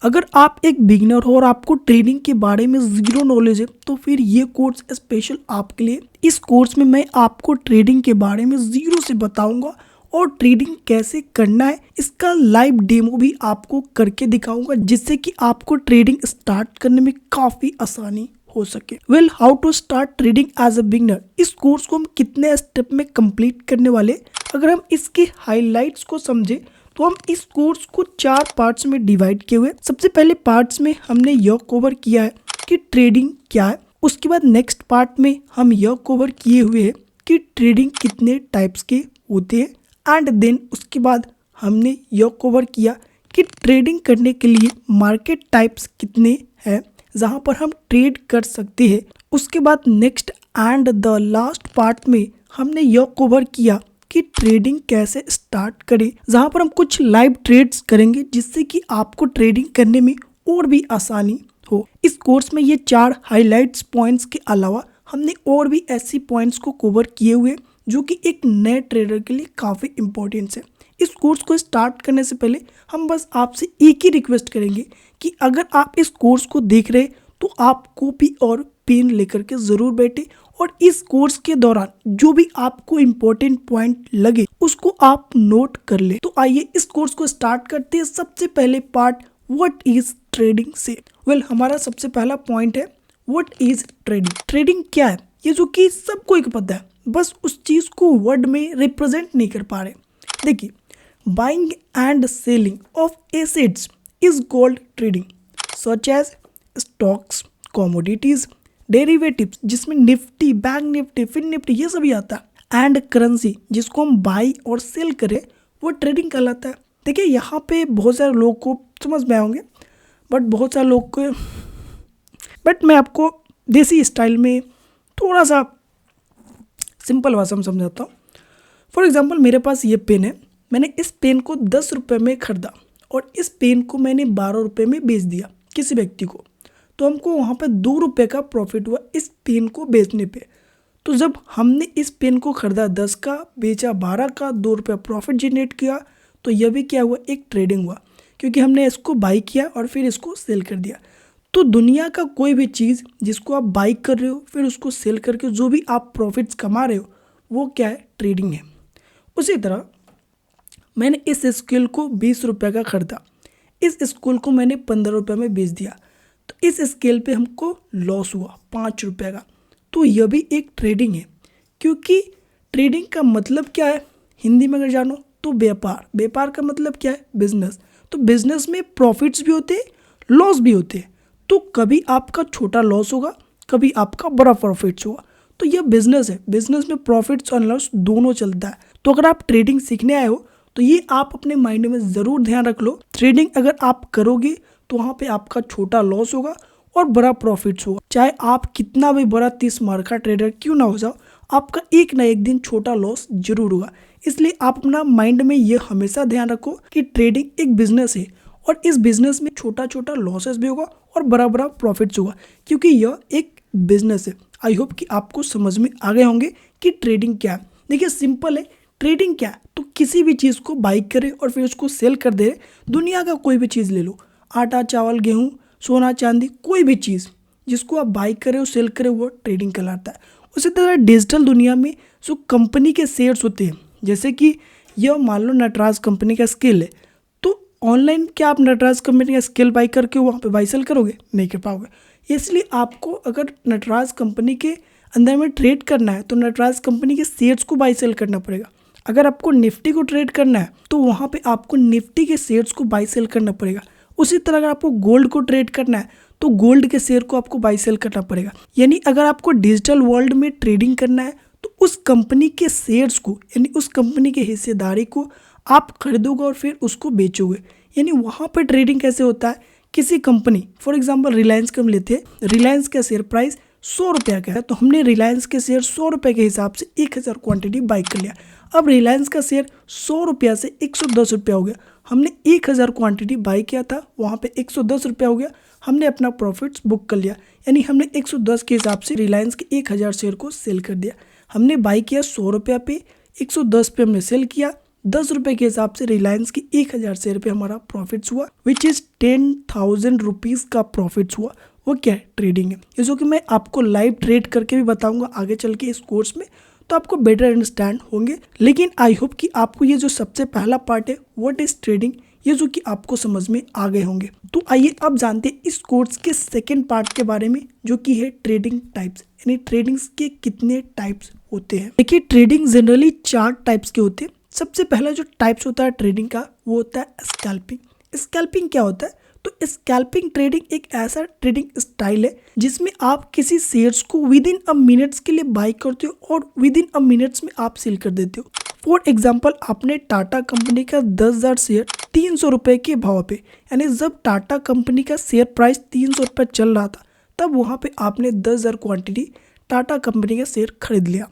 अगर आप एक बिगिनर हो और आपको ट्रेडिंग के बारे में ज़ीरो नॉलेज है तो फिर ये कोर्स स्पेशल आपके लिए। इस कोर्स में मैं आपको ट्रेडिंग के बारे में ज़ीरो से बताऊंगा और ट्रेडिंग कैसे करना है इसका लाइव डेमो भी आपको करके दिखाऊंगा, जिससे कि आपको ट्रेडिंग स्टार्ट करने में काफ़ी आसानी हो सके। How to start trading as a beginner. इस कोर्स को हम कितने स्टेप में कंप्लीट करने वाले, अगर हम इसके हाइलाइट्स को समझे तो हम इस कोर्स को 4 पार्ट्स में डिवाइड किए हुए। सबसे पहले पार्ट्स में हमने यह कवर किया है कि ट्रेडिंग क्या है। उसके बाद नेक्स्ट पार्ट में हम यह कवर किए हुए हैं कि ट्रेडिंग कितने टाइप्स के होते हैं। एंड देन उसके बाद हमने यह कवर किया कि ट्रेडिंग करने के लिए मार्केट टाइप्स कितने हैं जहां पर हम ट्रेड कर सकते हैं। उसके बाद next and the last part में हमने यह कवर किया कि ट्रेडिंग कैसे स्टार्ट करें, जहां पर हम कुछ लाइव ट्रेड्स करेंगे जिससे कि आपको ट्रेडिंग करने में और भी आसानी हो। इस कोर्स में ये 4 हाइलाइट्स पॉइंट्स के अलावा हमने और भी ऐसी पॉइंट्स को कवर किए हुए जो कि एक नए ट्रेडर के लिए काफ़ी इंपॉर्टेंट है। इस कोर्स को स्टार्ट करने से पहले हम बस आपसे एक ही रिक्वेस्ट करेंगे कि अगर आप इस कोर्स को देख रहे तो आप कॉपी और पेन लेकर के ज़रूर बैठे और इस कोर्स के दौरान जो भी आपको इम्पोर्टेंट पॉइंट लगे उसको आप नोट कर ले। तो आइए इस कोर्स को स्टार्ट करते हैं। सबसे पहले पार्ट, व्हाट इज ट्रेडिंग से। हमारा सबसे पहला पॉइंट है व्हाट इज ट्रेडिंग। ट्रेडिंग क्या है ये जो कि सबको एक पता है, बस उस चीज़ को वर्ड में रिप्रेजेंट नहीं कर पा रहे। देखिए, buying and selling of assets is called trading, such as stocks, commodities, derivatives जिसमें Nifty, bank Nifty, fin Nifty ये सभी आता है, एंड करेंसी जिसको हम बाई और सेल करें वो ट्रेडिंग कहलाता है। देखिए, यहाँ पे बहुत सारे लोग को समझ में आएंगे बट मैं आपको देसी स्टाइल में थोड़ा सा सिंपल भाषा में समझाता हूँ। फॉर एग्जाम्पल, मेरे पास ये पेन है, मैंने इस पेन को 10 रुपये में खरीदा और इस पेन को मैंने 12 रुपये में बेच दिया किसी व्यक्ति को, तो हमको वहाँ पे 2 रुपये का प्रॉफिट हुआ इस पेन को बेचने पे। तो जब हमने इस पेन को खरीदा 10 का, बेचा 12 का, 2 रुपये प्रॉफिट जनरेट किया, तो यह भी क्या हुआ, एक ट्रेडिंग हुआ, क्योंकि हमने इसको बाई किया और फिर इसको सेल कर दिया। तो दुनिया का कोई भी चीज़ जिसको आप बाई कर रहे हो फिर उसको सेल करके जो भी आप प्रॉफिट्स कमा रहे हो वो क्या है, ट्रेडिंग है। उसी तरह मैंने इस स्केल को 20 रुपये का खरीदा, इस स्केल को मैंने 15 रुपये में बेच दिया, तो इस स्केल पे हमको लॉस हुआ 5 रुपये का, तो यह भी एक ट्रेडिंग है। क्योंकि ट्रेडिंग का मतलब क्या है, हिंदी में अगर जानो तो व्यापार, व्यापार का मतलब क्या है, बिजनेस। तो बिजनेस में प्रॉफिट्स भी होते हैं, लॉस भी होते हैं। तो कभी आपका छोटा लॉस होगा, कभी आपका बड़ा प्रॉफिट्स होगा, तो यह बिजनेस है। बिजनेस में प्रॉफिट्स और लॉस दोनों चलता है। तो अगर आप ट्रेडिंग सीखने आए हो तो ये आप अपने माइंड में ज़रूर ध्यान रख लो, ट्रेडिंग अगर आप करोगे तो वहाँ पे आपका छोटा लॉस होगा और बड़ा प्रॉफिट्स होगा। चाहे आप कितना भी बड़ा 30 मार का ट्रेडर क्यों ना हो जाओ, आपका एक ना एक दिन छोटा लॉस जरूर होगा। इसलिए आप अपना माइंड में ये हमेशा ध्यान रखो कि ट्रेडिंग एक बिजनेस है और इस बिजनेस में छोटा छोटा लॉसेस भी होगा और बड़ा बड़ा प्रॉफिट्स होगा, क्योंकि यह एक बिजनेस है। आई होप कि आपको समझ में आ गए होंगे कि ट्रेडिंग क्या है। देखिए, सिंपल है, ट्रेडिंग क्या है तो किसी भी चीज़ को बाई करे और फिर उसको सेल कर दे। दुनिया का कोई भी चीज़ ले लो, आटा, चावल, गेहूँ, सोना, चांदी, कोई भी चीज़ जिसको आप बाई करें और सेल करें वो ट्रेडिंग कहलाता है। उसी तरह डिजिटल दुनिया में जो कंपनी के शेयर्स होते हैं, जैसे कि यह मान लो नटराज कंपनी का स्केल है, तो ऑनलाइन क्या आप नटराज कंपनी का स्केल बाई करके वहाँ पे बाई सेल करोगे? नहीं कर पाओगे। इसलिए आपको अगर नटराज कंपनी के अंदर में ट्रेड करना है तो नटराज कंपनी के शेयर्स को बाई सेल करना पड़ेगा। अगर आपको निफ्टी को ट्रेड करना है तो वहाँ पे आपको निफ्टी के शेयर्स को बाई सेल करना पड़ेगा। उसी तरह अगर आपको गोल्ड को ट्रेड करना है तो गोल्ड के शेयर को आपको बाई सेल करना पड़ेगा। यानी अगर आपको डिजिटल वर्ल्ड में ट्रेडिंग करना है तो उस कंपनी के शेयर्स को, यानी उस कंपनी के हिस्सेदारी को आप खरीदोगे और फिर उसको बेचोगे। यानी वहाँ पर ट्रेडिंग कैसे होता है, किसी कंपनी, फॉर एग्जाम्पल रिलायंस का हम लेते हैं, रिलायंस का शेयर प्राइस 100 रुपये का है, तो हमने रिलायंस के शेयर 100 रुपये के हिसाब से 1000 क्वांटिटी बाई कर लिया। अब रिलायंस का शेयर 100 रुपया से 110 रुपया हो गया, हमने 1000 क्वांटिटी बाई किया था, वहाँ पे 110 रुपया हो गया, हमने अपना प्रॉफिट्स बुक कर लिया। यानी हमने 110 के हिसाब से रिलायंस के 1000 शेयर को सेल कर दिया। हमने बाई किया 100 रुपया पे, 110 पे हमने सेल किया, ₹10 के हिसाब से रिलायंस की 1000 शेयर पे हमारा प्रॉफिट्स हुआ, विच इज 10,000 रुपीज़ का प्रॉफिट्स हुआ। वो क्या है? ट्रेडिंग है। ये जो कि मैं आपको लाइव ट्रेड करके भी बताऊंगा आगे चल के इस कोर्स में, तो आपको बेटर अंडरस्टैंड होंगे। लेकिन आई होप कि आपको ये जो सबसे पहला पार्ट है व्हाट इज ट्रेडिंग, ये जो कि आपको समझ में आ गए होंगे। तो आइए अब जानते हैं इस कोर्स के सेकंड पार्ट के बारे में, जो कि है ट्रेडिंग टाइप्स, यानी ट्रेडिंग्स के कितने टाइप्स होते हैं। देखिए, ट्रेडिंग जनरली 4 टाइप्स के होते हैं। सबसे पहला जो टाइप्स होता है ट्रेडिंग का, वो होता है स्कैल्पिंग। स्कैल्पिंग क्या होता है? तो स्कैल्पिंग ट्रेडिंग एक ऐसा ट्रेडिंग स्टाइल है जिसमें आप किसी शेयर्स को विद इन अ मिनट्स के लिए बाई करते हो और विद इन अ मिनट्स में आप सेल कर देते हो। फॉर एग्जाम्पल, आपने टाटा कंपनी का 10,000 शेयर 300 रुपये के भाव पे, यानी जब टाटा कंपनी का शेयर प्राइस 300 रुपये चल रहा था, तब वहाँ पे आपने 10,000 क्वांटिटी टाटा कंपनी का शेयर खरीद लिया।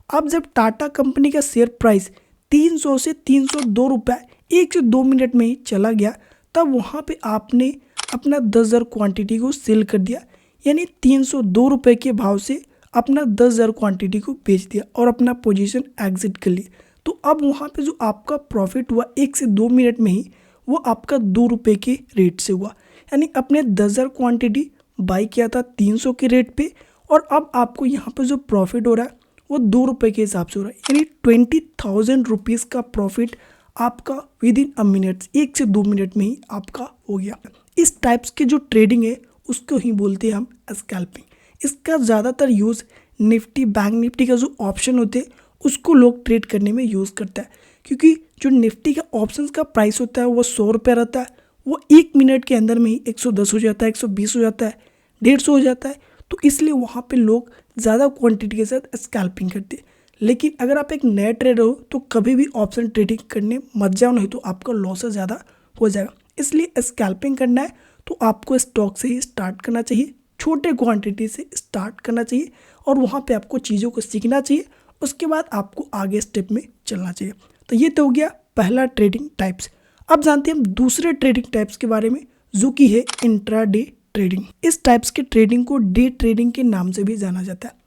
अब जब टाटा कंपनी का शेयर प्राइस 300 से 302 रुपये 1 से 2 मिनट में ही चला गया, तब वहाँ पे आपने अपना 10,000 क्वांटिटी को सेल कर दिया, यानी 302 रुपये के भाव से अपना 10,000 क्वांटिटी को बेच दिया और अपना पोजीशन एग्जिट कर लिया। तो अब वहाँ पे जो आपका प्रॉफिट हुआ 1 से 2 मिनट में ही, वो आपका 2 रुपये के रेट से हुआ। यानी अपने 10,000 क्वांटिटी बाई किया था 300 के रेट पे, और अब आपको यहाँ पे जो प्रॉफिट हो रहा है वो 2 रुपये के हिसाब से हो रहा है, यानी 20,000 रुपीज़ का प्रॉफिट आपका विद इन अ मिनट्स 1 से 2 मिनट में ही आपका हो गया। इस टाइप्स के जो ट्रेडिंग है उसको ही बोलते हैं हम स्कैल्पिंग। इसका ज़्यादातर यूज़ निफ्टी, बैंक निफ्टी का जो ऑप्शन होते हैं उसको लोग ट्रेड करने में यूज़ करता है, क्योंकि जो निफ्टी का ऑप्शंस का प्राइस होता है वो 100 रुपये रहता है, वो 1 मिनट के अंदर में ही 110 हो जाता है, 120 हो जाता है, 150 हो जाता है। तो इसलिए वहाँ पे लोग ज़्यादा क्वांटिटी के साथ स्कैल्पिंग करते हैं। लेकिन अगर आप एक नया ट्रेडर हो तो कभी भी ऑप्शन ट्रेडिंग करने मत जाओ, नहीं तो आपका लॉस ज़्यादा हो जाएगा। इसलिए स्कैल्पिंग करना है तो आपको स्टॉक से ही स्टार्ट करना चाहिए, छोटे क्वांटिटी से स्टार्ट करना चाहिए, और वहाँ पे आपको चीज़ों को सीखना चाहिए। उसके बाद आपको आगे स्टेप में चलना चाहिए। तो ये तो हो गया पहला ट्रेडिंग टाइप्स। अब जानते हैं हम दूसरे ट्रेडिंग टाइप्स के बारे में, जो कि है इंट्राडे ट्रेडिंग। इस टाइप्स के ट्रेडिंग को डे ट्रेडिंग के नाम से भी जाना जाता है।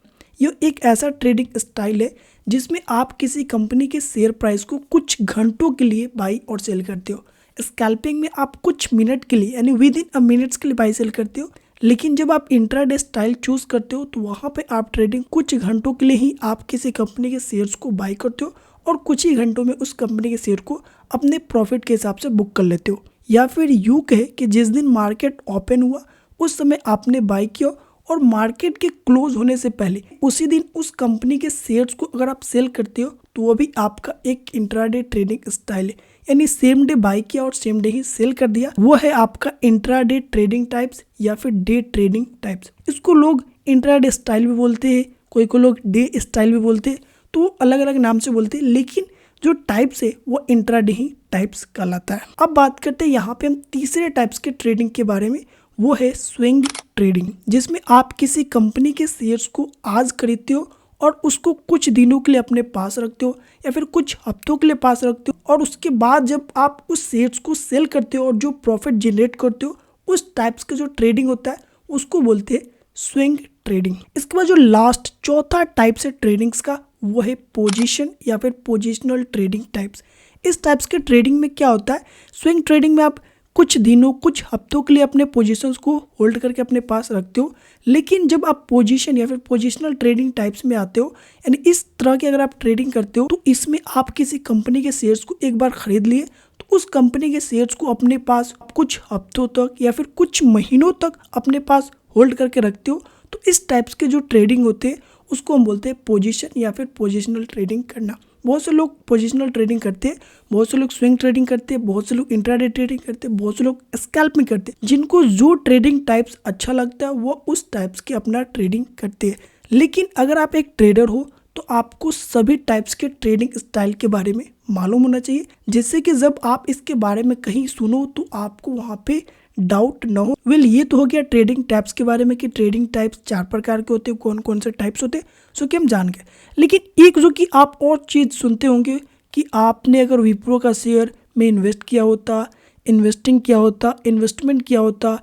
यह एक ऐसा ट्रेडिंग स्टाइल है जिसमें आप किसी कंपनी के शेयर प्राइस को कुछ घंटों के लिए बाई और सेल करते हो। स्कैल्पिंग में आप कुछ मिनट के लिए, यानी विद इन अ मिनट्स के लिए बाई सेल करते हो। लेकिन जब आप इंट्राडे स्टाइल चूज करते हो तो वहाँ पे आप ट्रेडिंग कुछ घंटों के लिए ही आप किसी कंपनी के शेयर्स को बाई करते हो और कुछ ही घंटों में उस कंपनी के शेयर को अपने प्रॉफिट के हिसाब से बुक कर लेते हो। या फिर यूँ कहे कि जिस दिन मार्केट ओपन हुआ उस समय आपने बाई किया, और मार्केट के क्लोज होने से पहले उसी दिन उस कंपनी के शेयर्स को अगर आप सेल करते हो तो वो भी आपका एक इंट्राडे ट्रेडिंग स्टाइल है। यानी सेम डे बाई किया और सेम डे ही सेल कर दिया, वो है आपका इंट्राडे ट्रेडिंग टाइप्स या फिर डे ट्रेडिंग टाइप्स। इसको लोग इंट्राडे स्टाइल भी बोलते हैं, कोई लोग डे स्टाइल भी बोलते हैं, तो अलग अलग नाम से बोलते हैं, लेकिन जो टाइप्स है वो इंट्राडे ही टाइप्स कहलाता है। अब बात करते हैं यहाँ पे हम तीसरे टाइप्स के ट्रेडिंग के बारे में, वो है स्विंग ट्रेडिंग, जिसमें आप किसी कंपनी के शेयर्स को आज खरीदते हो और उसको कुछ दिनों के लिए अपने पास रखते हो या फिर कुछ हफ्तों के लिए पास रखते हो, और उसके बाद जब आप उस शेयर्स को सेल करते हो और जो प्रॉफिट जनरेट करते हो, उस टाइप्स का जो ट्रेडिंग होता है उसको बोलते हैं स्विंग ट्रेडिंग। इसके बाद जो लास्ट चौथा टाइप्स है ट्रेडिंग्स का, वो है पोजीशन या फिर पोजिशनल ट्रेडिंग टाइप्स। इस टाइप्स के ट्रेडिंग में क्या होता है, स्विंग ट्रेडिंग में आप कुछ दिनों, कुछ हफ्तों के लिए अपने पोजीशंस को होल्ड करके अपने पास रखते हो। लेकिन जब आप पोजीशन या फिर पोजिशनल ट्रेडिंग टाइप्स में आते हो, यानी इस तरह की अगर आप ट्रेडिंग करते हो, तो इसमें आप किसी कंपनी के शेयर्स को एक बार खरीद लिए तो उस कंपनी के शेयर्स को अपने पास कुछ हफ्तों तक या फिर कुछ महीनों तक अपने पास होल्ड करके रखते हो। तो इस टाइप्स के जो ट्रेडिंग होते हैं उसको हम बोलते हैं पोजीशन या फिर पोजिशनल ट्रेडिंग करना। बहुत से लोग पोजिशनल ट्रेडिंग करते हैं, बहुत से लोग स्विंग ट्रेडिंग करते हैं, बहुत से लोग इंट्राडे ट्रेडिंग करते हैं, बहुत से लोग स्कैल्पिंग करते हैं। जिनको जो ट्रेडिंग टाइप्स अच्छा लगता है वो उस टाइप्स की अपना ट्रेडिंग करते हैं। लेकिन अगर आप एक ट्रेडर हो तो आपको सभी टाइप्स के ट्रेडिंग स्टाइल के बारे में मालूम होना चाहिए, जिससे कि जब आप इसके बारे में कहीं सुनो तो आपको वहाँ पे डाउट ना हो। ये तो हो गया ट्रेडिंग टाइप्स के बारे में कि ट्रेडिंग टाइप्स 4 प्रकार के होते हैं, कौन कौन से टाइप्स होते हैं, सो कि हम जान गए। लेकिन एक जो कि आप और चीज़ सुनते होंगे कि आपने अगर विप्रो का शेयर में इन्वेस्ट किया होता, इन्वेस्टमेंट किया होता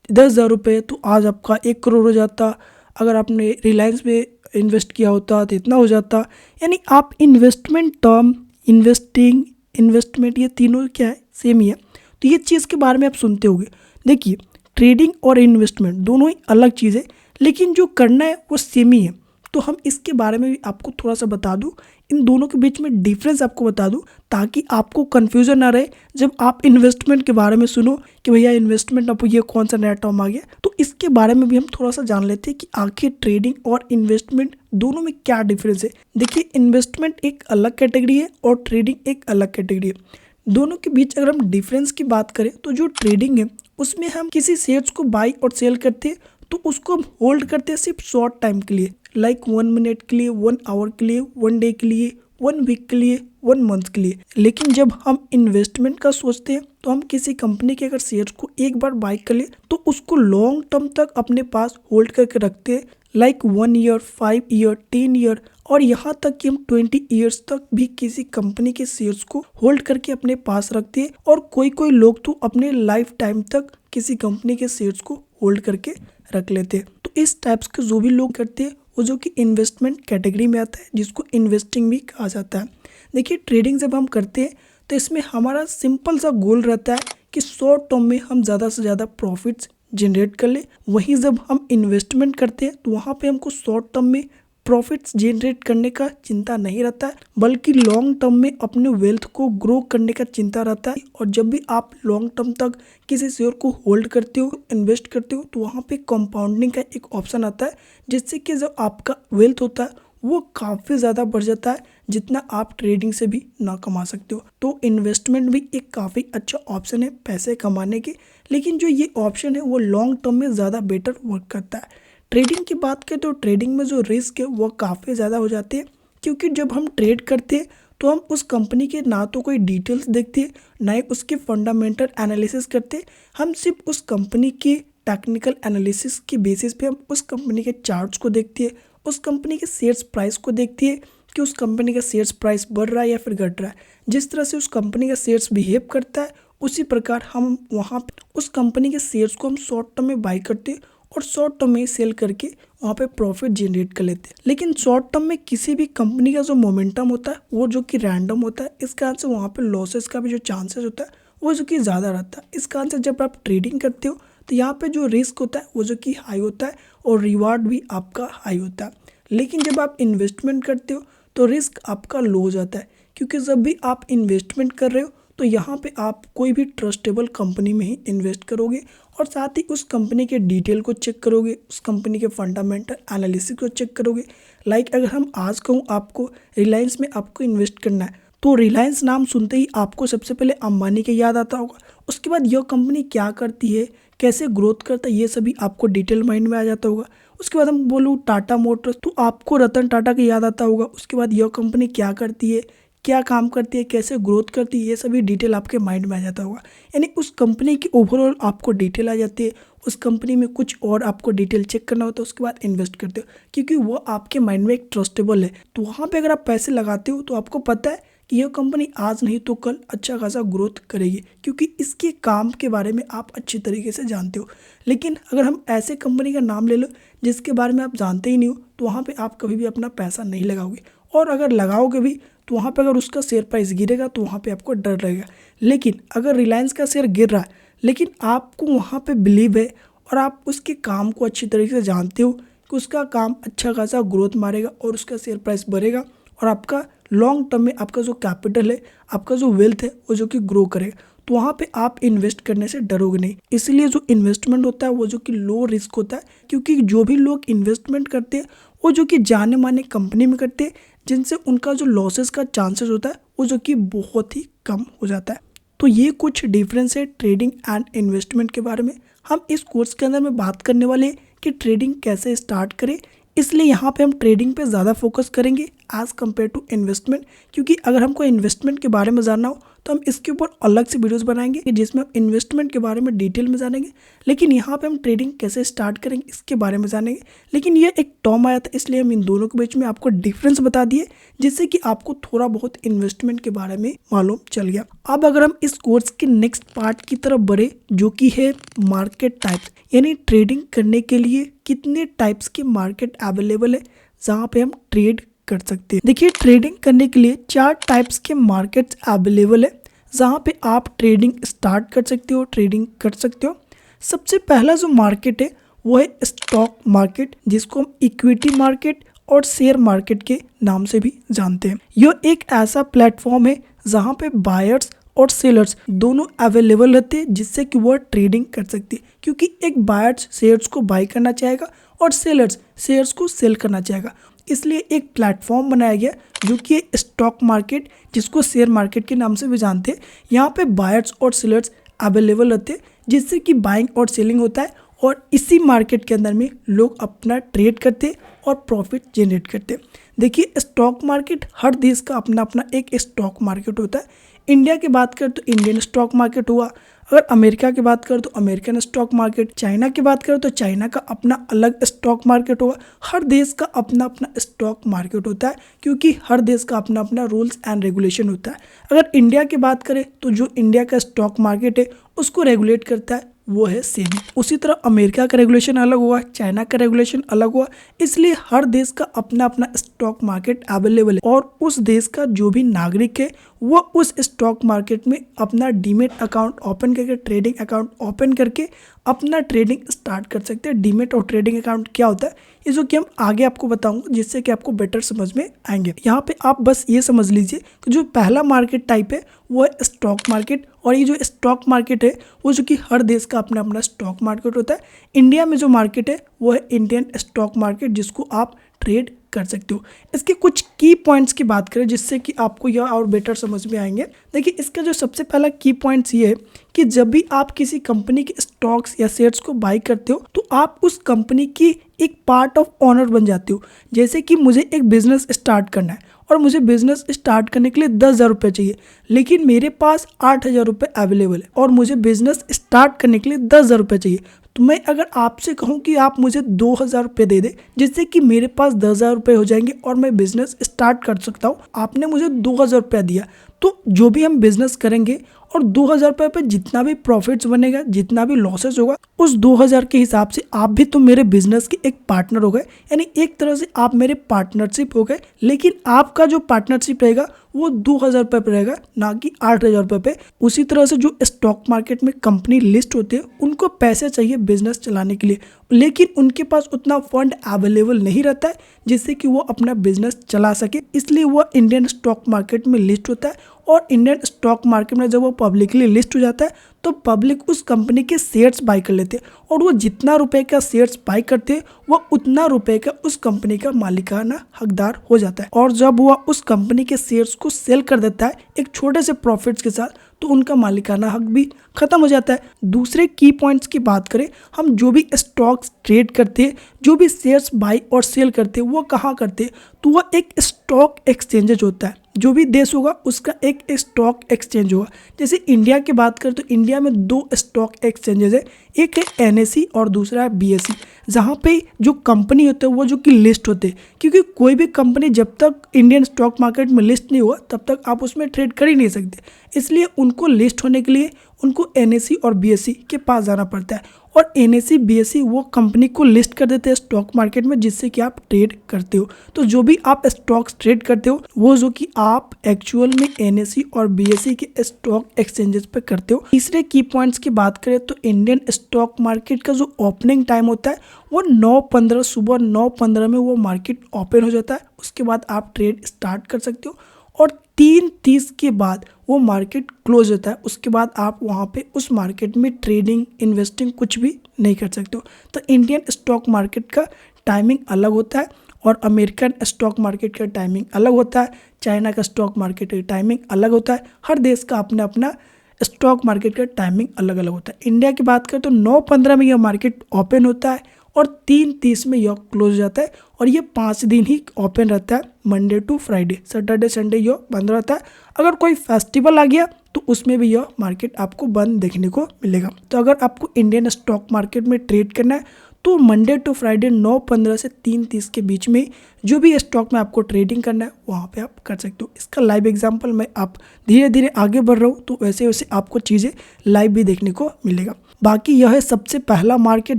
10,000 रुपये, तो आज आपका 1 करोड़ हो जाता। अगर आपने रिलायंस में इन्वेस्ट किया होता तो इतना हो जाता। यानी आप इन्वेस्टमेंट टर्म इन्वेस्टिंग, इन्वेस्टमेंट, ये तीनों क्या है, सेम ही है। तो ये चीज़ के बारे में आप सुनते होंगे। देखिए, ट्रेडिंग और इन्वेस्टमेंट दोनों ही अलग चीज़ है, लेकिन जो करना है वो सेम ही है। तो हम इसके बारे में भी आपको थोड़ा सा बता दूं, इन दोनों के बीच में डिफरेंस आपको बता दूं, ताकि आपको कन्फ्यूजन ना रहे जब आप इन्वेस्टमेंट के बारे में सुनो कि भैया इन्वेस्टमेंट, अब ये कौन सा नया टर्म आ गया। तो इसके बारे में भी हम थोड़ा सा जान लेते हैं कि आखिर ट्रेडिंग और इन्वेस्टमेंट दोनों में क्या डिफरेंस है। देखिए, इन्वेस्टमेंट एक अलग कैटेगरी है और ट्रेडिंग एक अलग कैटेगरी है। दोनों के बीच अगर हम डिफरेंस की बात करें तो जो ट्रेडिंग है उसमें हम किसी शेयर्स को बाई और सेल करते हैं, तो उसको हम होल्ड करते हैं सिर्फ शॉर्ट टाइम के लिए, लाइक 1 मिनट के लिए, 1 आवर के लिए, 1 डे के लिए, 1 वीक के लिए, 1 मंथ के लिए। लेकिन जब हम इन्वेस्टमेंट का सोचते हैं तो हम किसी कंपनी के अगर शेयर्स को एक बार बाई कर ले तो उसको लॉन्ग टर्म तक अपने पास होल्ड करके रखते हैं, लाइक 1 ईयर, 5 ईयर, 10 ईयर, और यहाँ तक कि हम 20 ईयर्स तक भी किसी कंपनी के शेयर्स को होल्ड करके अपने पास रखते हैं। और कोई कोई लोग तो अपने लाइफ टाइम तक किसी कंपनी के शेयर्स को होल्ड करके रख लेते हैं। तो इस टाइप्स के जो भी लोग करते हैं वो जो कि इन्वेस्टमेंट कैटेगरी में आता है, जिसको इन्वेस्टिंग भी कहा जाता है। देखिए, ट्रेडिंग जब हम करते हैं तो इसमें हमारा सिंपल सा गोल रहता है कि शॉर्ट टर्म में हम ज़्यादा से ज़्यादा प्रॉफिट्स जनरेट कर ले। वहीं जब हम इन्वेस्टमेंट करते हैं तो वहाँ पे हमको शॉर्ट टर्म में प्रॉफिट्स जनरेट करने का चिंता नहीं रहता है, बल्कि लॉन्ग टर्म में अपने वेल्थ को ग्रो करने का चिंता रहता है। और जब भी आप लॉन्ग टर्म तक किसी शेयर को होल्ड करते हो, इन्वेस्ट करते हो, तो वहाँ पे कंपाउंडिंग का एक ऑप्शन आता है, जिससे कि जो आपका वेल्थ होता है वो काफ़ी ज़्यादा बढ़ जाता है, जितना आप ट्रेडिंग से भी ना कमा सकते हो। तो इन्वेस्टमेंट भी एक काफ़ी अच्छा ऑप्शन है पैसे कमाने के, लेकिन जो ये ऑप्शन है वो लॉन्ग टर्म में ज़्यादा बेटर वर्क करता है। ट्रेडिंग की बात करें तो ट्रेडिंग में जो रिस्क है वो काफ़ी ज़्यादा हो जाते हैं, क्योंकि जब हम ट्रेड करते हैं तो हम उस कंपनी के ना तो कोई डिटेल्स देखते हैं, ना ही उसके फंडामेंटल एनालिसिस करते। हम सिर्फ उस कंपनी के टेक्निकल एनालिसिस के बेसिस पे हम उस कंपनी के चार्ट्स को देखते हैं, उस कंपनी के शेयर्स प्राइस को देखती है कि उस कंपनी का शेयर्स प्राइस बढ़ रहा है या फिर घट रहा है। जिस तरह से उस कंपनी का शेयर्स बिहेव करता है उसी प्रकार हम वहाँ उस कंपनी के शेयर्स को हम शॉर्ट टर्म में बाई करते हैं और शॉर्ट टर्म में सेल करके वहाँ पे प्रॉफिट जनरेट कर लेते हैं। लेकिन शॉर्ट टर्म में किसी भी कंपनी का जो मोमेंटम होता है वो जो कि रैंडम होता है, इस कारण से वहाँ पे लॉसेस का भी जो चांसेस होता है वो जो कि ज़्यादा रहता है। इस कारण से जब आप ट्रेडिंग करते हो तो यहाँ पे जो रिस्क होता है वो जो कि हाई होता है और रिवार्ड भी आपका हाई होता है। लेकिन जब आप इन्वेस्टमेंट करते हो तो रिस्क आपका लो हो जाता है, क्योंकि जब भी आप इन्वेस्टमेंट कर रहे हो तो यहाँ पे आप कोई भी ट्रस्टेबल कंपनी में ही इन्वेस्ट करोगे और साथ ही उस कंपनी के डिटेल को चेक करोगे, उस कंपनी के फंडामेंटल एनालिसिस को चेक करोगे। लाइक अगर हम आज कहूँ आपको रिलायंस में आपको इन्वेस्ट करना है, तो रिलायंस नाम सुनते ही आपको सबसे पहले अंबानी के याद आता होगा। उसके बाद यह कंपनी क्या करती है, कैसे ग्रोथ करता है, ये सभी आपको डिटेल माइंड में आ जाता होगा। उसके बाद हम बोलूँ टाटा मोटर्स, तो आपको रतन टाटा के याद आता होगा। उसके बाद यह कंपनी क्या करती है, क्या काम करती है, कैसे ग्रोथ करती है, ये सभी डिटेल आपके माइंड में आ जाता होगा। यानी उस कंपनी की ओवरऑल आपको डिटेल आ जाती है। उस कंपनी में कुछ और आपको डिटेल चेक करना होता है, उसके बाद इन्वेस्ट करते हो, क्योंकि वो आपके माइंड में एक ट्रस्टेबल है। तो वहाँ पे अगर आप पैसे लगाते हो तो आपको पता है कि यह कंपनी आज नहीं तो कल अच्छा खासा ग्रोथ करेगी, क्योंकि इसके काम के बारे में आप अच्छी तरीके से जानते हो। लेकिन अगर हम ऐसे कंपनी का नाम ले लो जिसके बारे में आप जानते ही नहीं हो, तो वहाँ पे आप कभी भी अपना पैसा नहीं लगाओगे, और अगर लगाओगे भी तो वहाँ पे अगर उसका शेयर प्राइस गिरेगा तो वहाँ पे आपको डर रहेगा। लेकिन अगर रिलायंस का शेयर गिर रहा है लेकिन आपको वहाँ पे बिलीव है और आप उसके काम को अच्छी तरीके से जानते हो कि उसका काम अच्छा खासा ग्रोथ मारेगा और उसका शेयर प्राइस बढ़ेगा, और आपका लॉन्ग टर्म में आपका जो कैपिटल है, आपका जो वेल्थ है वो जो कि ग्रो करेगा, तो वहाँ पे आप इन्वेस्ट करने से डरोगे नहीं। इसलिए जो इन्वेस्टमेंट होता है वो जो कि लो रिस्क होता है, क्योंकि जो भी लोग इन्वेस्टमेंट करते हैं वो जो कि जाने माने कंपनी में करते हैं, जिनसे उनका जो लॉसेस का चांसेस होता है वो जो कि बहुत ही कम हो जाता है। तो ये कुछ डिफरेंस है ट्रेडिंग एंड इन्वेस्टमेंट के बारे में। हम इस कोर्स के अंदर में बात करने वाले हैं कि ट्रेडिंग कैसे स्टार्ट करें, इसलिए यहाँ पे हम ट्रेडिंग पे ज़्यादा फोकस करेंगे एज़ कम्पेयर टू इन्वेस्टमेंट, क्योंकि अगर हमको इन्वेस्टमेंट के बारे में जानना हो तो हम इसके ऊपर अलग से वीडियोस बनाएंगे जिसमें हम इन्वेस्टमेंट के बारे में डिटेल में जानेंगे। लेकिन यहाँ पे हम ट्रेडिंग कैसे स्टार्ट करेंगे इसके बारे में जानेंगे। लेकिन ये एक टर्म आया था इसलिए हम इन दोनों के बीच में आपको डिफरेंस बता दिए, जिससे कि आपको थोड़ा बहुत इन्वेस्टमेंट के बारे में मालूम चल गया। अब अगर हम इस कोर्स के नेक्स्ट पार्ट की तरफ बढ़े, जो कि है मार्केट टाइप्स, यानी ट्रेडिंग करने के लिए कितने टाइप्स के मार्केट अवेलेबल है जहाँ पे हम ट्रेड कर सकते हैं। देखिए, ट्रेडिंग करने के लिए 4 टाइप्स के मार्केट्स अवेलेबल है जहाँ पे आप ट्रेडिंग स्टार्ट कर सकते हो, ट्रेडिंग कर सकते हो। सबसे पहला जो मार्केट है वो है स्टॉक मार्केट, जिसको हम इक्विटी मार्केट और शेयर मार्केट के नाम से भी जानते हैं। यह एक ऐसा प्लेटफॉर्म है जहाँ पे बायर्स और सेलर्स दोनों अवेलेबल रहते हैं, जिससे कि वह ट्रेडिंग कर सकती है। क्योंकि एक बायर्स शेयर्स को बाई करना चाहेगा और सेलर्स शेयर्स को सेल करना चाहेगा, इसलिए एक प्लेटफॉर्म बनाया गया जो कि स्टॉक मार्केट, जिसको शेयर मार्केट के नाम से भी जानते हैं। यहाँ पे बायर्स और सेलर्स अवेलेबल रहते हैं, जिससे कि बाइंग और सेलिंग होता है और इसी मार्केट के अंदर में लोग अपना ट्रेड करते हैं और प्रॉफिट जनरेट करते हैं। देखिए, स्टॉक मार्केट हर देश का अपना अपना एक स्टॉक मार्केट होता है। इंडिया की बात करें तो इंडियन स्टॉक मार्केट हुआ, अगर अमेरिका की बात करें तो अमेरिकन स्टॉक मार्केट, चाइना की बात करें तो चाइना का अपना अलग स्टॉक मार्केट होगा। हर देश का अपना अपना स्टॉक मार्केट होता है, क्योंकि हर देश का अपना अपना रूल्स एंड रेगुलेशन होता है। अगर इंडिया की बात करें तो जो इंडिया का स्टॉक मार्केट है उसको रेगुलेट करता है वो है सेबी। उसी तरह अमेरिका का रेगुलेशन अलग हुआ, चाइना का रेगुलेशन अलग हुआ, इसलिए हर देश का अपना अपना स्टॉक मार्केट अवेलेबल है और उस देश का जो भी नागरिक है वो उस स्टॉक मार्केट में अपना डीमेट अकाउंट ओपन करके, ट्रेडिंग अकाउंट ओपन करके अपना ट्रेडिंग स्टार्ट कर सकते हैं। डीमेट और ट्रेडिंग अकाउंट क्या होता है ये जो कि हम आगे आपको बताऊंगा, जिससे कि आपको बेटर समझ में आएंगे। यहाँ पे आप बस ये समझ लीजिए कि जो पहला मार्केट टाइप है वो है स्टॉक मार्केट, और ये जो स्टॉक मार्केट है वो जो कि हर देश का अपना अपना स्टॉक मार्केट होता है। इंडिया में जो मार्केट है वो है इंडियन स्टॉक मार्केट, जिसको आप ट्रेड कर सकते हो। इसके कुछ की पॉइंट्स की बात करें जिससे कि आपको यह और बेटर समझ में आएंगे। देखिए, इसका जो सबसे पहला की पॉइंट्स ये है कि जब भी आप किसी कंपनी के स्टॉक्स या शेयर्स को बाई करते हो तो आप उस कंपनी की एक पार्ट ऑफ ऑनर बन जाते हो। जैसे कि मुझे एक बिजनेस स्टार्ट करना है और मुझे बिजनेस स्टार्ट करने के लिए 10,000 रुपये चाहिए, लेकिन मेरे पास 8,000 रुपये अवेलेबल है और मुझे बिजनेस स्टार्ट करने के लिए 10,000 रुपये चाहिए। तो मैं अगर आपसे कहूं कि आप मुझे 2,000 रुपये दे दे, जिससे कि मेरे पास 10,000 रुपये हो जाएंगे और मैं बिजनेस स्टार्ट कर सकता हूं। आपने मुझे 2,000 रुपया दिया, तो जो भी हम बिजनेस करेंगे और 2,000 रुपये पे जितना भी प्रॉफिट्स बनेगा, जितना भी लॉसेस होगा, उस 2,000 के हिसाब से आप भी तो मेरे बिजनेस के एक पार्टनर हो गए। यानी एक तरह से आप मेरे पार्टनरशिप हो गए, लेकिन आपका जो पार्टनरशिप रहेगा वो 2,000 रुपये पर रहेगा, ना कि 8,000 रुपये पे। उसी तरह से जो स्टॉक मार्केट में कंपनी लिस्ट होती है उनको पैसे चाहिए बिजनेस चलाने के लिए, लेकिन उनके पास उतना फंड अवेलेबल नहीं रहता है जिससे कि वो अपना बिजनेस चला सके, इसलिए वो इंडियन स्टॉक मार्केट में लिस्ट होता है। और इंडियन स्टॉक मार्केट में जब वो पब्लिकली लिस्ट हो जाता है तो पब्लिक उस कंपनी के शेयर्स बाई कर लेते हैं, और वो जितना रुपए का शेयर्स बाई करते हैं वो उतना रुपए का उस कंपनी का मालिकाना हकदार हो जाता है। और जब वह उस कंपनी के शेयर्स को सेल कर देता है एक छोटे से प्रॉफिट्स के साथ, तो उनका मालिकाना हक भी खत्म हो जाता है। दूसरे की पॉइंट्स की बात करें, हम जो भी स्टॉक्स ट्रेड करते हैं, जो भी शेयर्स बाई और सेल करते हैं, वो कहाँ करते हैं, तो वह एक स्टॉक एक्सचेंजेज होता है। जो भी देश होगा उसका एक स्टॉक एक्सचेंज होगा। जैसे इंडिया की बात करें तो इंडिया में 2 स्टॉक एक्सचेंजेस है, एक है NSE और दूसरा है BSE, जहाँ पे जो कंपनी होते हैं वो जो कि लिस्ट होते हैं। क्योंकि कोई भी कंपनी जब तक इंडियन स्टॉक मार्केट में लिस्ट नहीं हुआ तब तक आप उसमें ट्रेड कर ही नहीं सकते, इसलिए उनको लिस्ट होने के लिए उनको NSE और BSE के पास जाना पड़ता है, और NSE BSE वो कंपनी को लिस्ट कर देते हैं स्टॉक मार्केट में, जिससे कि आप ट्रेड करते हो। तो जो भी आप स्टॉक्स ट्रेड करते हो वो जो कि आप एक्चुअल में NSE और BSE के स्टॉक एक्सचेंजेस पे करते हो। तीसरे की पॉइंट्स की बात करें तो इंडियन स्टॉक मार्केट का जो ओपनिंग टाइम होता है वो 9:15 सुबह 9:15 में वो मार्केट ओपन हो जाता है। उसके बाद आप ट्रेड स्टार्ट कर सकते हो और 3:30 के बाद वो मार्केट क्लोज होता है। उसके बाद आप वहाँ पे उस मार्केट में ट्रेडिंग, इन्वेस्टिंग कुछ भी नहीं कर सकते हो। तो इंडियन स्टॉक मार्केट का टाइमिंग अलग होता है और अमेरिकन स्टॉक मार्केट का टाइमिंग अलग होता है, चाइना का स्टॉक मार्केट का टाइमिंग अलग होता है। हर देश का अपना अपना स्टॉक मार्केट का टाइमिंग अलग अलग होता है। इंडिया की बात करें तो 9:15 में यह मार्केट ओपन होता है और 3:30 में यह क्लोज हो जाता है, और ये 5 दिन ही ओपन रहता है, Monday to Friday. Saturday Sunday यह बंद रहता है। अगर कोई फेस्टिवल आ गया तो उसमें भी यह मार्केट आपको बंद देखने को मिलेगा। तो अगर आपको इंडियन स्टॉक मार्केट में ट्रेड करना है तो मंडे टू फ्राइडे 9:15 से 3:30 के बीच में जो भी स्टॉक में आपको ट्रेडिंग करना है वहाँ पे आप कर सकते हो। इसका लाइव एग्जांपल मैं आप धीरे धीरे आगे बढ़ रहा हूँ तो वैसे वैसे आपको चीज़ें लाइव भी देखने को मिलेगा। बाकी यह है सबसे पहला मार्केट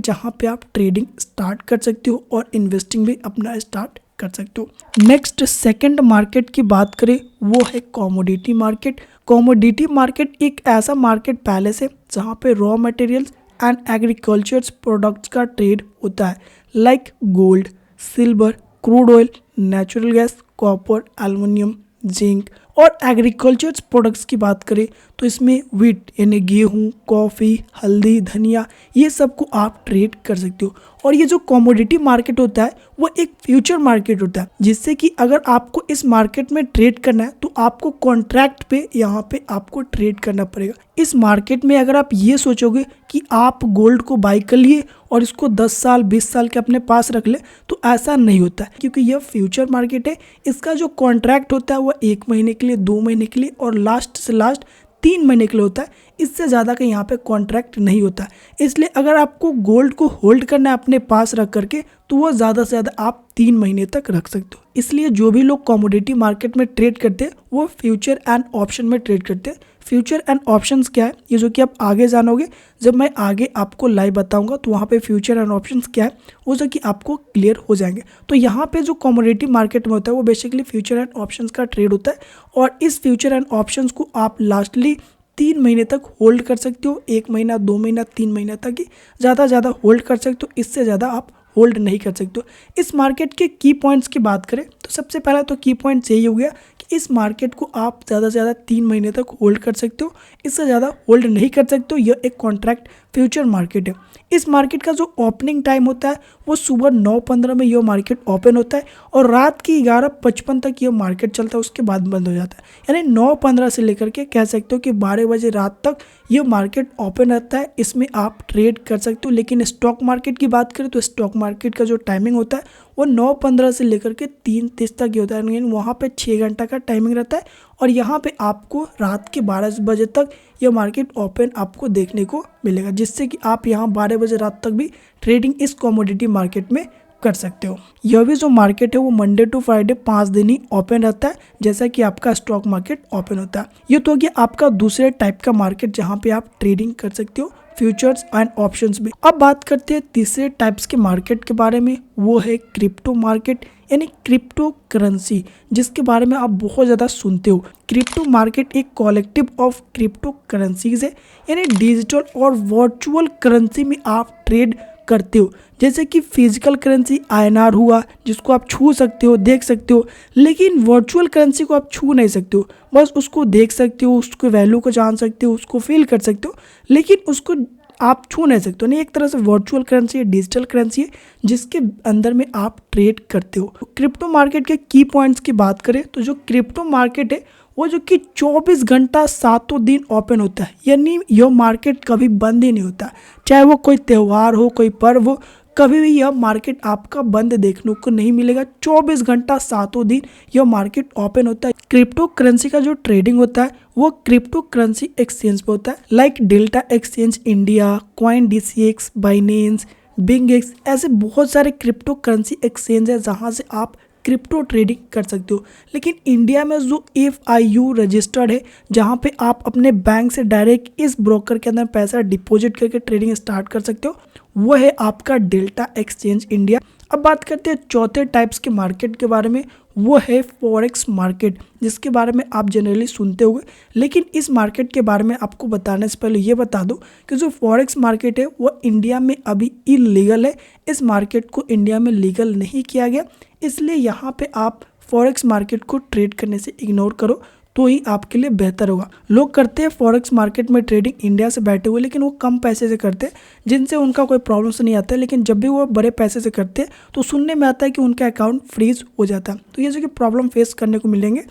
जहाँ पे आप ट्रेडिंग स्टार्ट कर सकते हो और इन्वेस्टिंग भी अपना स्टार्ट कर सकते हो। नेक्स्ट सेकंड मार्केट की बात करें वो है कमोडिटी मार्केट। कमोडिटी मार्केट एक ऐसा मार्केट पैलेस है जहाँ पे raw materials and agricultures products का ट्रेड होता है, like gold, silver, crude oil, natural gas, copper, aluminium, zinc. और एग्रीकल्चर्स प्रोडक्ट्स की बात करें तो इसमें व्हीट यानी गेहूँ, कॉफ़ी, हल्दी, धनिया, ये सब को आप ट्रेड कर सकते हो। और ये जो कमोडिटी मार्केट होता है वो एक फ्यूचर मार्केट होता है, जिससे कि अगर आपको इस मार्केट में ट्रेड करना है तो आपको कॉन्ट्रैक्ट पे यहाँ पे आपको ट्रेड करना पड़ेगा। इस मार्केट में अगर आप ये सोचोगे कि आप गोल्ड को बाई कर लिए और इसको 10 साल 20 साल के अपने पास रख ले, तो ऐसा नहीं होता है, क्योंकि यह फ्यूचर मार्केट है। इसका जो कॉन्ट्रैक्ट होता है वो 1 महीने के लिए, 2 महीने के लिए और लास्ट से लास्ट 3 महीने के लिए होता है। इससे ज़्यादा का यहाँ पे कॉन्ट्रैक्ट नहीं होता है। इसलिए अगर आपको गोल्ड को होल्ड करना है अपने पास रख करके, तो वो ज़्यादा से ज़्यादा आप 3 महीने तक रख सकते हो। इसलिए जो भी लोग कमोडिटी मार्केट में ट्रेड करते हैं वो फ्यूचर एंड ऑप्शन में ट्रेड करते हैं। फ्यूचर एंड ऑप्शंस क्या है ये जो कि आप आगे जानोगे, जब मैं आगे आपको लाइव बताऊंगा तो वहाँ पे फ्यूचर एंड ऑप्शंस क्या है वो जो कि आपको क्लियर हो जाएंगे। तो यहाँ पे जो कमोडिटी मार्केट में होता है वो बेसिकली फ्यूचर एंड ऑप्शंस का ट्रेड होता है। और इस फ्यूचर एंड ऑप्शंस को आप लास्टली 3 महीने तक होल्ड कर सकते हो। 1 महीना, 2 महीना, 3 महीना तक ही ज़्यादा होल्ड कर सकते हो। इससे ज़्यादा आप होल्ड नहीं कर सकते हो। इस मार्केट के की पॉइंट्स की बात करें तो सबसे पहला तो की पॉइंट्स यही हो गया कि इस मार्केट को आप ज़्यादा से ज़्यादा 3 महीने तक होल्ड कर सकते हो। इससे ज़्यादा होल्ड नहीं कर सकते हो। यह एक कॉन्ट्रैक्ट फ्यूचर मार्केट है। इस मार्केट का जो ओपनिंग टाइम होता है वो सुबह 9:15 में यह मार्केट ओपन होता है और रात की 11:55 तक यह मार्केट चलता है, उसके बाद बंद हो जाता है। यानी 9:15 से लेकर के कह सकते हो कि 12 बजे रात तक यह मार्केट ओपन रहता है। इसमें आप ट्रेड कर सकते हो। लेकिन स्टॉक मार्केट की बात करें तो स्टॉक मार्केट का जो टाइमिंग होता है वो 9:15 से लेकर के 3:30 तक ही होता है। यानी वहाँ पे 6 घंटा का टाइमिंग रहता है और यहाँ पे आपको रात के 12 बजे तक यह मार्केट ओपन आपको देखने को मिलेगा, जिससे कि आप यहाँ 12 बजे रात तक भी ट्रेडिंग इस कमोडिटी मार्केट में कर सकते हो। यह भी जो मार्केट है वो मंडे टू फ्राइडे 5 दिन ही ओपन रहता है, जैसा कि आपका स्टॉक मार्केट ओपन होता है। ये तो हो गया आपका दूसरे टाइप का मार्केट जहाँ पे आप ट्रेडिंग कर सकते हो फ्यूचर्स एंड ऑप्शंस में। अब बात करते हैं तीसरे टाइप्स के मार्केट के बारे में, वो है क्रिप्टो मार्केट यानी क्रिप्टो करेंसी, जिसके बारे में आप बहुत ज़्यादा सुनते हो। क्रिप्टो मार्केट एक कलेक्टिव ऑफ क्रिप्टो करेंसीज है, यानी डिजिटल और वर्चुअल करेंसी में आप ट्रेड करते हो। जैसे कि फिजिकल करेंसी INR हुआ, जिसको आप छू सकते हो, देख सकते हो, लेकिन वर्चुअल करेंसी को आप छू नहीं सकते हो, बस उसको देख सकते हो, उसके वैल्यू को जान सकते हो, उसको फील कर सकते हो, लेकिन उसको आप छू नहीं सकते हो। नहीं, एक तरह से वर्चुअल करेंसी है, डिजिटल करेंसी है, जिसके अंदर में आप ट्रेड करते हो। क्रिप्टो मार्केट के की पॉइंट्स की बात करें तो जो क्रिप्टो मार्केट है वो जो कि 24 घंटा 7 दिन ओपन होता है, यानी यह मार्केट कभी बंद ही नहीं होता। चाहे वो कोई त्यौहार हो, कोई पर्व हो, कभी भी यह मार्केट आपका बंद देखने को नहीं मिलेगा। 24 घंटा 7 दिन यह मार्केट ओपन होता है। क्रिप्टो करेंसी का जो ट्रेडिंग होता है वो क्रिप्टो करेंसी एक्सचेंज पे होता है, like Delta exchange India, CoinDCX, Binance, BingX, ऐसे बहुत सारे क्रिप्टो करेंसी एक्सचेंज है जहाँ से आप क्रिप्टो ट्रेडिंग कर सकते हो। लेकिन इंडिया में जो FIU रजिस्टर्ड है, जहाँ पे आप अपने बैंक से डायरेक्ट इस ब्रोकर के अंदर पैसा डिपॉजिट करके ट्रेडिंग स्टार्ट कर सकते हो, वो है आपका डेल्टा एक्सचेंज इंडिया। अब बात करते हैं चौथे टाइप्स के मार्केट के बारे में, वो है फॉरेक्स मार्केट, जिसके बारे में आप जनरली सुनते होंगे। लेकिन इस मार्केट के बारे में आपको बताने से पहले ये बता दूं कि जो फॉरेक्स मार्केट है वो इंडिया में अभी इलीगल है। इस मार्केट को इंडिया में लीगल नहीं किया गया, इसलिए यहाँ पे आप फॉरेक्स मार्केट को ट्रेड करने से इग्नोर करो तो ही आपके लिए बेहतर होगा। लोग करते हैं फॉरेक्स मार्केट में ट्रेडिंग इंडिया से बैठे हुए, लेकिन वो कम पैसे से करते हैं, जिनसे उनका कोई प्रॉब्लम से नहीं आता है। लेकिन जब भी वो बड़े पैसे से करते हैं तो सुनने में आता है कि उनका अकाउंट फ्रीज हो जाता है। तो ये जो कि प्रॉब्लम फेस करने को मिलेंगे,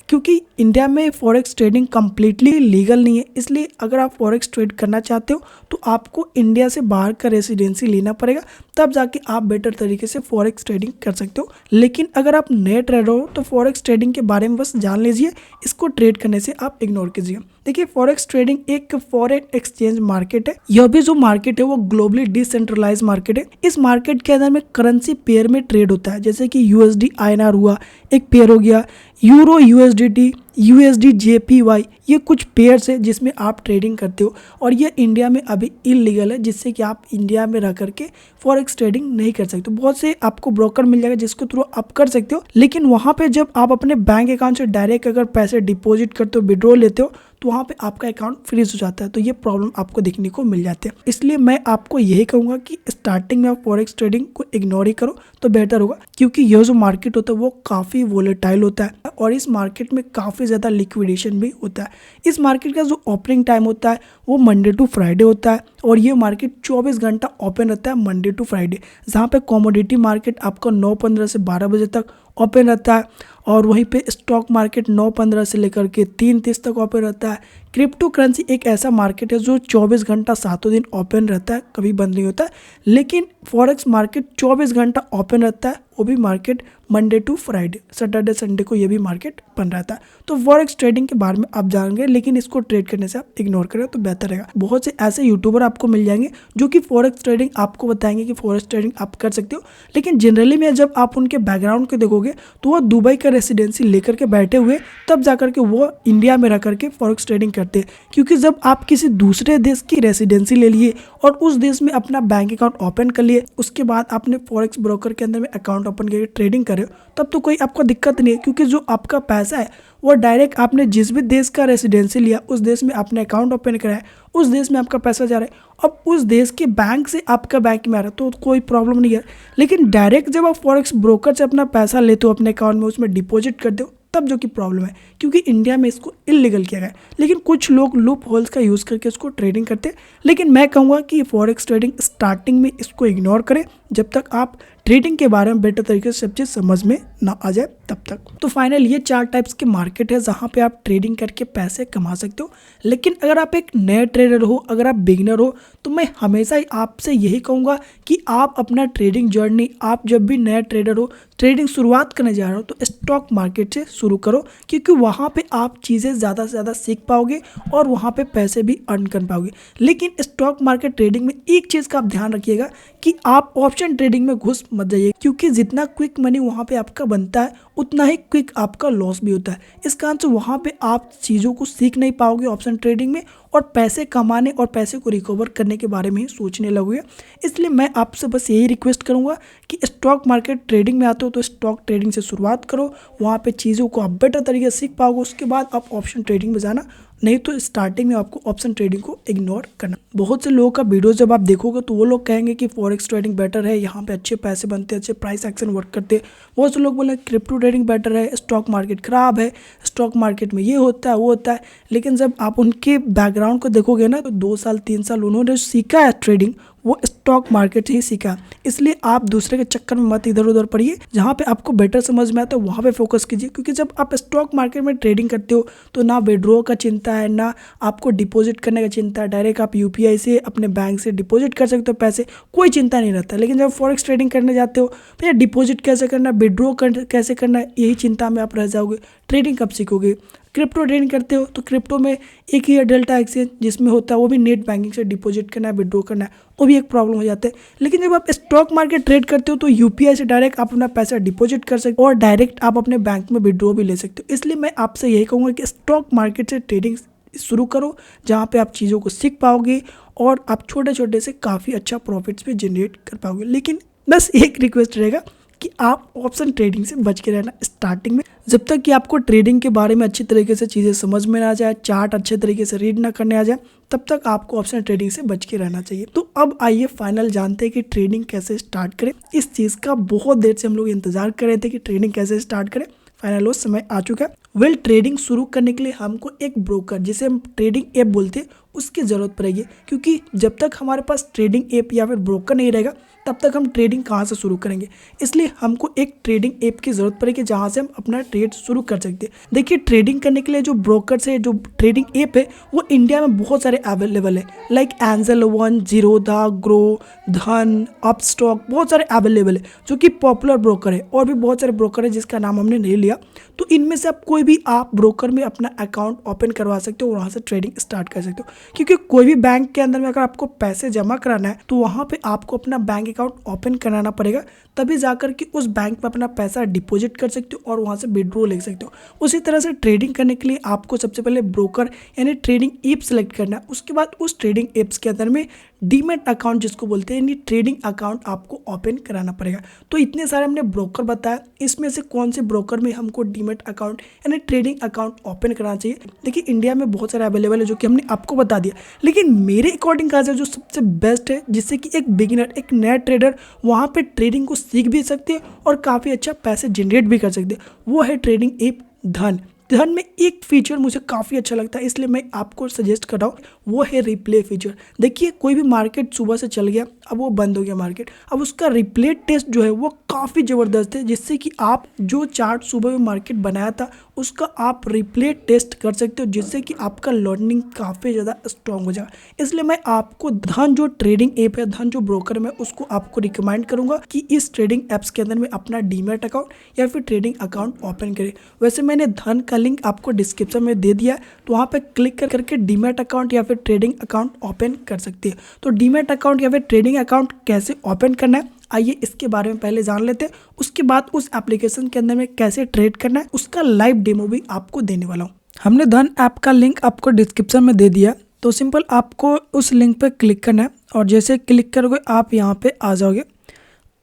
क्योंकि इंडिया में फॉरेक्स ट्रेडिंग कम्प्लीटली लीगल नहीं है। इसलिए अगर आप फॉरेक्स ट्रेड करना चाहते हो तो आपको इंडिया से बाहर का रेसिडेंसी लेना पड़ेगा, तब जाके आप बेटर तरीके से फॉरेक्स ट्रेडिंग कर सकते हो। लेकिन अगर आप नए ट्रेडर हो तो फॉरेक्स ट्रेडिंग के बारे में बस जान लीजिए, इसको ट्रेड करने से आप इग्नोर कीजिए। देखिए, फॉरेक्स ट्रेडिंग एक फॉरेन एक्सचेंज मार्केट है। यह भी जो मार्केट है वो ग्लोबली डिसेंट्रलाइज मार्केट है। इस मार्केट के अंदर में करेंसी पेयर में ट्रेड होता है, जैसे कि USD INR हुआ एक पेयर हो गया, यूरो USDT USD JPY, ये कुछ पेयर्स है जिसमें आप ट्रेडिंग करते हो और ये इंडिया में अभी इलीगल है, जिससे कि आप इंडिया में रह करके फॉरेक्स ट्रेडिंग नहीं कर सकते। बहुत से आपको ब्रोकर मिल जाएगा जिसके थ्रू आप कर सकते हो, लेकिन वहाँ पे जब आप अपने बैंक अकाउंट से डायरेक्ट अगर पैसे डिपॉजिट करते हो, विड्रॉ लेते हो, तो वहाँ पे आपका अकाउंट फ्रीज हो जाता है। तो ये प्रॉब्लम आपको देखने को मिल जाती है। इसलिए मैं आपको यही कहूँगा कि स्टार्टिंग में आप फॉरेक्स ट्रेडिंग को इग्नोर ही करो तो बेहतर होगा, क्योंकि यह जो मार्केट होता है वो काफ़ी वोलेटाइल होता है और इस मार्केट में काफ़ी ज़्यादा लिक्विडेशन भी होता है। इस मार्केट का जो ओपनिंग टाइम होता है वो मंडे टू फ्राइडे होता है और ये मार्केट 24 घंटा ओपन रहता है मंडे टू फ्राइडे, जहाँ पे कमोडिटी मार्केट आपका 9:15 से 12 बजे तक ओपन रहता है और वहीं पे स्टॉक मार्केट 9:15 से लेकर के 3:30 तक ओपन रहता है। क्रिप्टो करेंसी एक ऐसा मार्केट है जो 24 घंटा सातों दिन ओपन रहता है, कभी बंद नहीं होता है, लेकिन फॉरेक्स मार्केट 24 घंटा ओपन रहता है, वो भी market Monday to Friday, Saturday Sunday को ये भी मार्केट बंद रहता है। तो फॉरेक्स ट्रेडिंग के बारे में आप जानेंगे, लेकिन इसको ट्रेड करने से आप इग्नोर करें तो बेहतर रहेगा। बहुत से ऐसे यूट्यूबर आपको मिल जाएंगे जो कि फॉरेक्स ट्रेडिंग आपको बताएंगे कि फॉरेक्स ट्रेडिंग आप कर सकते हो, लेकिन जनरली में जब आप उनके बैकग्राउंड को देखोगे तो वो दुबई का रेसिडेंसी लेकर के बैठे हुए तब जाकर के वो इंडिया में रह करके फॉरेक्स ट्रेडिंग करते हैं। क्योंकि जब आप किसी दूसरे देश की रेसिडेंसी ले लिए और उस देश में अपना बैंक अकाउंट ओपन कर लिए, उसके बाद आपने फॉरेक्स ब्रोकर के अंदर में अकाउंट ओपन करके ट्रेडिंग करे हो, तब तो कोई आपको दिक्कत नहीं है, क्योंकि जो आपका पैसा है वो डायरेक्ट आपने जिस भी देश का रेसिडेंसी लिया, उस देश में आपने अकाउंट ओपन कराया, उस देश में आपका पैसा जा रहा है, अब उस देश के बैंक से आपका बैंक में आ रहा है, तो कोई प्रॉब्लम नहीं है। लेकिन डायरेक्ट जब आप फॉरेक्स ब्रोकर से अपना पैसा लेते हो अपने अकाउंट में, उसमें डिपॉजिट करते हो, तब जो कि प्रॉब्लम है, क्योंकि इंडिया में इसको इलीगल किया गया है। लेकिन कुछ लोग लूप होल्स का यूज़ करके इसको ट्रेडिंग करते हैं, लेकिन मैं कहूँगा कि फॉरेक्स ट्रेडिंग स्टार्टिंग में इसको इग्नोर करें जब तक आप ट्रेडिंग के बारे में बेटर तरीके से सब चीज़ समझ में ना आ जाए तब तक। तो फाइनल ये 4 टाइप्स के मार्केट है जहाँ पे आप ट्रेडिंग करके पैसे कमा सकते हो। लेकिन अगर आप एक नए ट्रेडर हो, अगर आप बिगिनर हो, तो मैं हमेशा ही आपसे यही कहूँगा कि आप अपना ट्रेडिंग जर्नी, आप जब भी नया ट्रेडर हो, ट्रेडिंग शुरुआत करने जा रहे हो, तो स्टॉक मार्केट से शुरू करो, क्योंकि वहाँ पे आप चीज़ें ज़्यादा से ज़्यादा सीख पाओगे और वहाँ पे पैसे भी अर्न कर पाओगे। लेकिन स्टॉक मार्केट ट्रेडिंग में एक चीज़ का आप ध्यान रखिएगा कि आप ऑप्शन ट्रेडिंग में घुस मत जाइए, क्योंकि जितना क्विक मनी वहाँ पे आपका बनता है उतना ही क्विक आपका लॉस भी होता है। इस कारण से वहाँ पे आप चीज़ों को सीख नहीं पाओगे ऑप्शन ट्रेडिंग में और पैसे कमाने और पैसे को रिकवर करने के बारे में ही सोचने लगोगे। इसलिए मैं आपसे बस यही रिक्वेस्ट करूँगा कि स्टॉक मार्केट ट्रेडिंग में आते हो तो स्टॉक ट्रेडिंग से शुरुआत करो, वहाँ पे चीज़ों को आप बेटर तरीके से सीख पाओगे, उसके बाद आप ऑप्शन ट्रेडिंग में जाना, नहीं तो स्टार्टिंग में आपको ऑप्शन ट्रेडिंग को इग्नोर करना। बहुत से लोगों का वीडियो जब आप देखोगे तो वो लोग कहेंगे कि फॉरेक्स ट्रेडिंग बेटर है, यहाँ पे अच्छे पैसे बनते हैं, अच्छे प्राइस एक्शन वर्क करते हैं। बहुत से लोग बोले क्रिप्टो ट्रेडिंग बेटर है, स्टॉक मार्केट खराब है, स्टॉक मार्केट में ये होता है वो होता है। लेकिन जब आप उनके बैकग्राउंड को देखोगे ना, तो 2 साल 3 साल उन्होंने सीखा है ट्रेडिंग, वो स्टॉक मार्केट से ही सीखा। इसलिए आप दूसरे के चक्कर में मत इधर उधर पड़िए, जहाँ पे आपको बेटर समझ में आता है वहाँ पे फोकस कीजिए। क्योंकि जब आप स्टॉक मार्केट में ट्रेडिंग करते हो तो ना विड्रॉ का चिंता है, ना आपको डिपॉजिट करने का चिंता है, डायरेक्ट आप UPI से अपने बैंक से डिपॉजिट कर सकते हो पैसे, कोई चिंता नहीं रहता। लेकिन जब फॉरेक्स ट्रेडिंग करने जाते हो, भैया डिपॉजिट कैसे करना है, विड्रॉ कैसे करना है, यही चिंता में आप रह जाओगे। ट्रेडिंग कब सीखोगे? क्रिप्टो ट्रेडिंग करते हो तो क्रिप्टो में एक ही है डेल्टा एक्सचेंज जिसमें होता है, वो भी नेट बैंकिंग से डिपॉजिट करना है, विड्रॉ करना है, वो भी एक प्रॉब्लम हो जाता है। लेकिन जब आप स्टॉक मार्केट ट्रेड करते हो तो UPI से डायरेक्ट आप अपना पैसा डिपॉजिट कर सकते हो और डायरेक्ट आप अपने बैंक में विड्रॉ भी ले सकते हो। इसलिए मैं आपसे यही कहूँगा कि स्टॉक मार्केट से ट्रेडिंग शुरू करो, जहाँ पे आप चीज़ों को सीख पाओगे और आप छोटे छोटे से काफ़ी अच्छा प्रॉफिट्स भी जनरेट कर पाओगे। लेकिन बस एक रिक्वेस्ट रहेगा कि आप ऑप्शन ट्रेडिंग से बच के रहना स्टार्टिंग में, जब तक कि आपको ट्रेडिंग के बारे में अच्छी तरीके से चीज़ें समझ में ना आ जाए, चार्ट अच्छे तरीके से रीड ना करने आ जाए, तब तक आपको ऑप्शन ट्रेडिंग से बच के रहना चाहिए। तो अब आइए फाइनल जानते हैं कि ट्रेडिंग कैसे स्टार्ट करें। इस चीज़ का बहुत देर से हम लोग इंतजार कर रहे थे कि ट्रेडिंग कैसे स्टार्ट करें, फाइनल वो समय आ चुका है। ट्रेडिंग शुरू करने के लिए हमको एक ब्रोकर, जिसे हम ट्रेडिंग ऐप बोलते हैं, उसकी ज़रूरत पड़ेगी। क्योंकि जब तक हमारे पास ट्रेडिंग ऐप या फिर ब्रोकर नहीं रहेगा तब तक हम ट्रेडिंग कहाँ से शुरू करेंगे। इसलिए हमको एक ट्रेडिंग ऐप की ज़रूरत पड़ेगी जहाँ से हम अपना ट्रेड शुरू कर सकते हैं। देखिए, ट्रेडिंग करने के लिए जो ब्रोकर से जो ट्रेडिंग ऐप है वो इंडिया में बहुत सारे अवेलेबल है, like angel one, Zerodha, grow, धन, अपस्टॉक, बहुत सारे अवेलेबल है जो कि पॉपुलर ब्रोकर है। और भी बहुत सारे ब्रोकर है जिसका नाम हमने नहीं लिया। तो इनमें से आप कोई भी आप ब्रोकर में अपना अकाउंट ओपन करवा सकते हो और वहाँ से ट्रेडिंग स्टार्ट कर सकते हो। क्योंकि कोई भी बैंक के अंदर में अगर आपको पैसे जमा कराना है तो वहाँ पे आपको अपना बैंक अकाउंट ओपन कराना पड़ेगा, तभी जाकर के उस बैंक में अपना पैसा डिपॉजिट कर सकते हो और वहाँ से विड्रॉ ले सकते हो। उसी तरह से ट्रेडिंग करने के लिए आपको सबसे पहले ब्रोकर यानी ट्रेडिंग ऐप सेलेक्ट करना है। उसके बाद उस ट्रेडिंग ऐप्स के अंदर में डीमैट अकाउंट जिसको बोलते हैं यानी ट्रेडिंग अकाउंट आपको ओपन कराना पड़ेगा। तो इतने सारे हमने ब्रोकर बताया, इसमें से कौन से ब्रोकर में हमको डीमैट अकाउंट यानी ट्रेडिंग अकाउंट ओपन कराना चाहिए। देखिए इंडिया में बहुत सारे अवेलेबल है जो कि हमने आपको बता दिया, लेकिन मेरे अकॉर्डिंग कहा जाए जो सबसे बेस्ट है जिससे कि एक बिगिनर एक नया ट्रेडर वहाँ पे ट्रेडिंग को सीख भी सकते हैं और काफ़ी अच्छा पैसे जनरेट भी कर सकते हैं, वो है ट्रेडिंग ऐप धन। धन में एक फीचर मुझे काफ़ी अच्छा लगता है इसलिए मैं आपको सजेस्ट कर रहा हूँ, वो है रिप्ले फीचर। देखिए कोई भी मार्केट सुबह से चल गया, अब वो बंद हो गया मार्केट, अब उसका रिप्ले टेस्ट जो है वो काफ़ी ज़बरदस्त है, जिससे कि आप जो चार्ट सुबह में मार्केट बनाया था उसका आप रिप्ले टेस्ट कर सकते हो, जिससे कि आपका लर्निंग काफ़ी ज़्यादा स्ट्रॉन्ग हो जाएगा। इसलिए मैं आपको धन जो ट्रेडिंग ऐप है, धन जो ब्रोकर में उसको आपको रिकमेंड करूँगा कि इस ट्रेडिंग ऐप्स के अंदर में अपना डीमैट अकाउंट या फिर ट्रेडिंग अकाउंट ओपन करें। वैसे मैंने धन का लिंक आपको डिस्क्रिप्शन में दे दिया है, तो वहाँ पे क्लिक करके डीमैट अकाउंट या फिर ट्रेडिंग अकाउंट ओपन कर सकते हैं। तो डीमैट अकाउंट या फिर ट्रेडिंग अकाउंट कैसे ओपन करना है आइए इसके बारे में पहले जान लेते हैं, उसके बाद उस एप्लीकेशन के अंदर में कैसे ट्रेड करना है उसका लाइव डेमो भी आपको देने वाला हूँ। हमने धन ऐप का लिंक आपको डिस्क्रिप्शन में दे दिया, तो सिंपल आपको उस लिंक पे क्लिक करना है और जैसे क्लिक करोगे आप यहाँ पे आ जाओगे।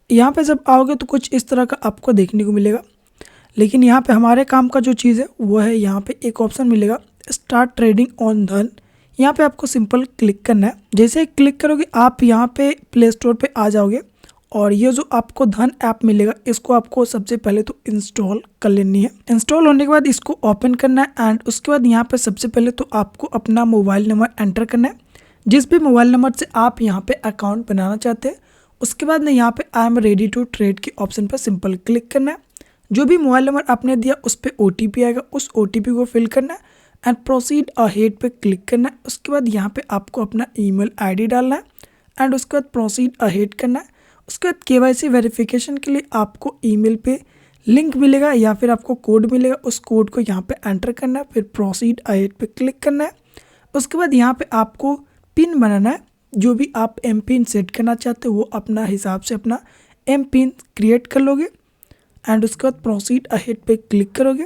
यहाँ पे जब आओगे तो कुछ इस तरह का आपको देखने को मिलेगा, लेकिन यहाँ पे हमारे काम का जो चीज़ है वो है यहाँ पे एक ऑप्शन मिलेगा स्टार्ट ट्रेडिंग ऑन धन। यहाँ पे आपको सिंपल क्लिक करना है। जैसे ही क्लिक करोगे आप यहाँ पे प्ले स्टोर पे आ जाओगे और ये जो आपको धन ऐप मिलेगा इसको आपको सबसे पहले तो इंस्टॉल कर लेनी है। इंस्टॉल होने के बाद इसको ओपन करना है एंड उसके बाद यहाँ पे सबसे पहले तो आपको अपना मोबाइल नंबर एंटर करना है, जिस भी मोबाइल नंबर से आप यहाँ पे अकाउंट बनाना चाहते हैं। उसके बाद में यहाँ पे I am ready to trade के ऑप्शन पर सिंपल क्लिक करना है। जो भी मोबाइल नंबर आपने दिया उस पर OTP आएगा, उस OTP को फिल करना है एंड प्रोसीड अहेड पे क्लिक करना है। उसके बाद यहाँ पे आपको अपना ईमेल ID डालना है एंड उसके बाद प्रोसीड अहेड करना है। उसके बाद KYC वेरिफिकेशन के लिए आपको ईमेल पे लिंक मिलेगा या फिर आपको कोड मिलेगा, उस कोड को यहाँ पे एंटर करना है, फिर प्रोसीड अहेड पे क्लिक करना है। उसके बाद यहाँ पे आपको पिन बनाना है, जो भी आप एम पिन सेट करना चाहते हो वो अपना हिसाब से अपना एम पिन क्रिएट कर लोगे एंड उसके बाद प्रोसीड अहेड पे क्लिक करोगे।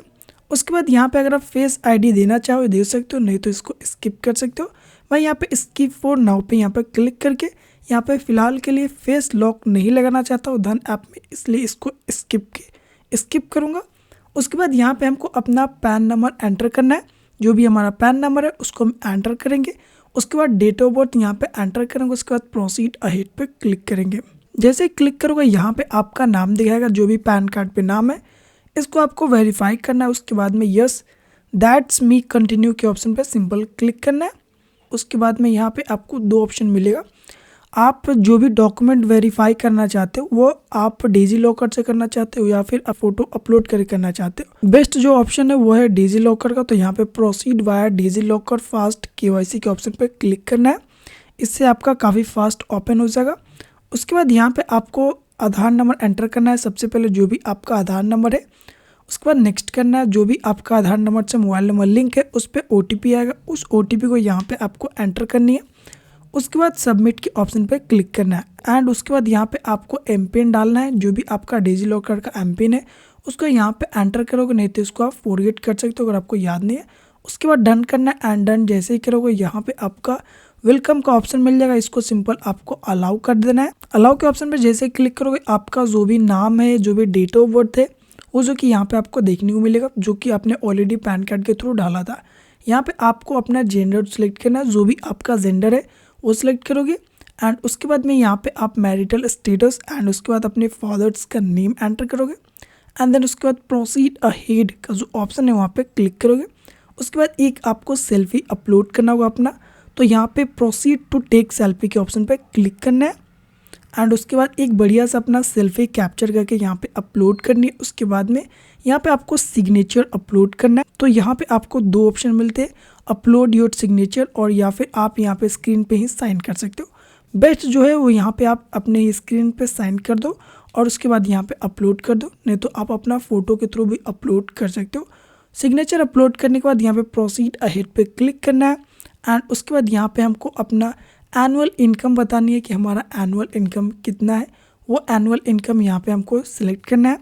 उसके बाद यहाँ पे अगर आप फेस ID देना चाहो दे सकते हो, नहीं तो इसको स्किप कर सकते हो। मैं यहाँ पे स्किप फॉर नाउ पे यहाँ पे क्लिक करके यहाँ पे फ़िलहाल के लिए फेस लॉक नहीं लगाना चाहता हूँ धन ऐप में, इसलिए इसको स्किप करूँगा। उसके बाद यहाँ पे हमको अपना पैन नंबर एंटर करना है, जो भी हमारा पैन नंबर है उसको हम एंटर करेंगे। उसके बाद डेट ऑफ बर्थ यहाँ पे एंटर करेंगे। उसके बाद प्रोसीड अहेड पे क्लिक करेंगे। जैसे ही क्लिक करोगे यहाँ पे आपका नाम दिखाएगा, जो भी पैन कार्ड पे नाम है इसको आपको वेरीफाई करना है। उसके बाद में यस दैट्स मी कंटिन्यू के ऑप्शन पे सिंपल क्लिक करना है। उसके बाद में यहाँ पे आपको दो ऑप्शन मिलेगा, आप जो भी डॉक्यूमेंट वेरीफाई करना चाहते हो वो आप डिजी लॉकर से करना चाहते हो या फिर फोटो अपलोड करके करना चाहते हो। बेस्ट जो ऑप्शन है वो है डिजी लॉकर का, तो यहाँ पे proceed via digi locker fast KYC के ऑप्शन पे क्लिक करना है, इससे आपका काफ़ी फास्ट ओपन हो जाएगा। उसके बाद यहाँ पे आपको आधार नंबर एंटर करना है, सबसे पहले जो भी आपका आधार नंबर है। उसके बाद नेक्स्ट करना है, जो भी आपका आधार नंबर से मोबाइल नंबर लिंक है उस पर OTP आएगा, उस OTP को यहाँ पे आपको एंटर करनी है। उसके बाद सबमिट के ऑप्शन पे क्लिक करना है एंड उसके बाद यहाँ पे आपको एम पिन डालना है, जो भी आपका डिजी लॉकर का एम पिन है उसको यहाँ पे एंटर करोगे, नहीं तो इसको आप फॉरगेट कर सकते हो अगर आपको याद नहीं है। उसके बाद डन करना है एंड डन जैसे ही करोगे यहाँ पे आपका वेलकम का ऑप्शन मिल जाएगा, इसको सिंपल आपको अलाउ कर देना है। अलाउ के ऑप्शन पे जैसे क्लिक करोगे आपका जो भी नाम है, जो भी डेट ऑफ बर्थ है वो जो कि यहाँ पे आपको देखने को मिलेगा, जो कि आपने ऑलरेडी पैन कार्ड के थ्रू डाला था। यहाँ पे आपको अपना जेंडर सेलेक्ट करना है, जो भी आपका जेंडर है वो सिलेक्ट करोगे एंड उसके बाद में यहाँ पे आप मैरिटल स्टेटस एंड उसके बाद अपने फादर्स का नेम एंटर करोगे एंड देन उसके बाद प्रोसीड अहेड का जो ऑप्शन है वहाँ पे क्लिक करोगे। उसके बाद एक आपको सेल्फी अपलोड करना होगा अपना, तो यहाँ पे प्रोसीड टू टेक सेल्फी के ऑप्शन पे क्लिक करना है एंड उसके बाद एक बढ़िया सा अपना सेल्फी कैप्चर करके यहाँ पे अपलोड करनी है। उसके बाद में यहाँ पे आपको सिग्नेचर अपलोड करना है, तो यहाँ पे आपको दो ऑप्शन मिलते हैं, अपलोड योर सिग्नेचर और या फिर आप यहाँ पे स्क्रीन पे ही साइन कर सकते हो। बेस्ट जो है वो यहाँ पे आप अपने स्क्रीन पे साइन कर दो और उसके बाद यहाँ पे अपलोड कर दो, नहीं तो आप अपना फ़ोटो के थ्रू भी अपलोड कर सकते हो। सिग्नेचर अपलोड करने के बाद यहाँ पे प्रोसीड अहेड पे क्लिक करना है एंड उसके बाद यहाँ पे हमको अपना एनुअल इनकम बतानी है कि हमारा एनुअल इनकम कितना है। वो एनुअल इनकम यहाँ पे हमको सिलेक्ट करना है।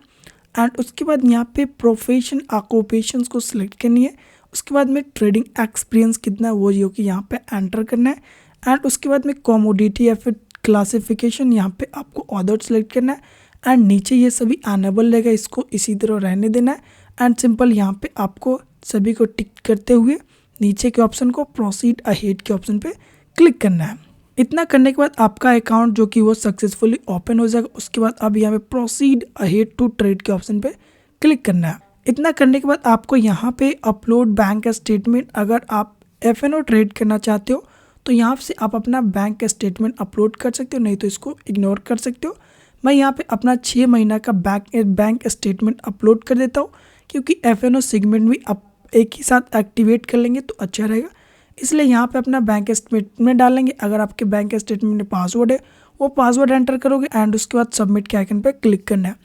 एंड उसके बाद यहाँ पे प्रोफेशन ऑक्यूपेशंस को सिलेक्ट करनी है। उसके बाद में ट्रेडिंग एक्सपीरियंस कितना है वो जो कि यहाँ पे एंटर करना है। एंड उसके बाद में कमोडिटी या फिर क्लासिफिकेशन यहाँ पे आपको ऑर्डर सेलेक्ट करना है। एंड नीचे ये सभी अनेबल रहेगा, इसको इसी तरह रहने देना है। एंड सिंपल यहाँ पे आपको सभी को टिक करते हुए नीचे के ऑप्शन को प्रोसीड अहेड के ऑप्शन पे क्लिक करना है। इतना करने के बाद आपका अकाउंट जो कि वो सक्सेसफुली ओपन हो जाएगा। उसके बाद अब यहाँ पे प्रोसीड अहेड टू ट्रेड के ऑप्शन पे क्लिक करना है। इतना करने के बाद आपको यहाँ पे अपलोड बैंक स्टेटमेंट, अगर आप FNO ट्रेड करना चाहते हो तो यहाँ से आप अपना बैंक स्टेटमेंट अपलोड कर सकते हो, नहीं तो इसको इग्नोर कर सकते हो। मैं यहाँ पे अपना 6 महीना का बैंक स्टेटमेंट अपलोड कर देता हूँ, क्योंकि FNO सेगमेंट भी आप एक ही साथ एक्टिवेट कर लेंगे तो अच्छा रहेगा। इसलिए यहाँ पे अपना बैंक स्टेटमेंट डालेंगे। अगर आपके बैंक स्टेटमेंट में पासवर्ड है वो पासवर्ड एंटर करोगे एंड उसके बाद सबमिट के आइकन पे क्लिक करना है।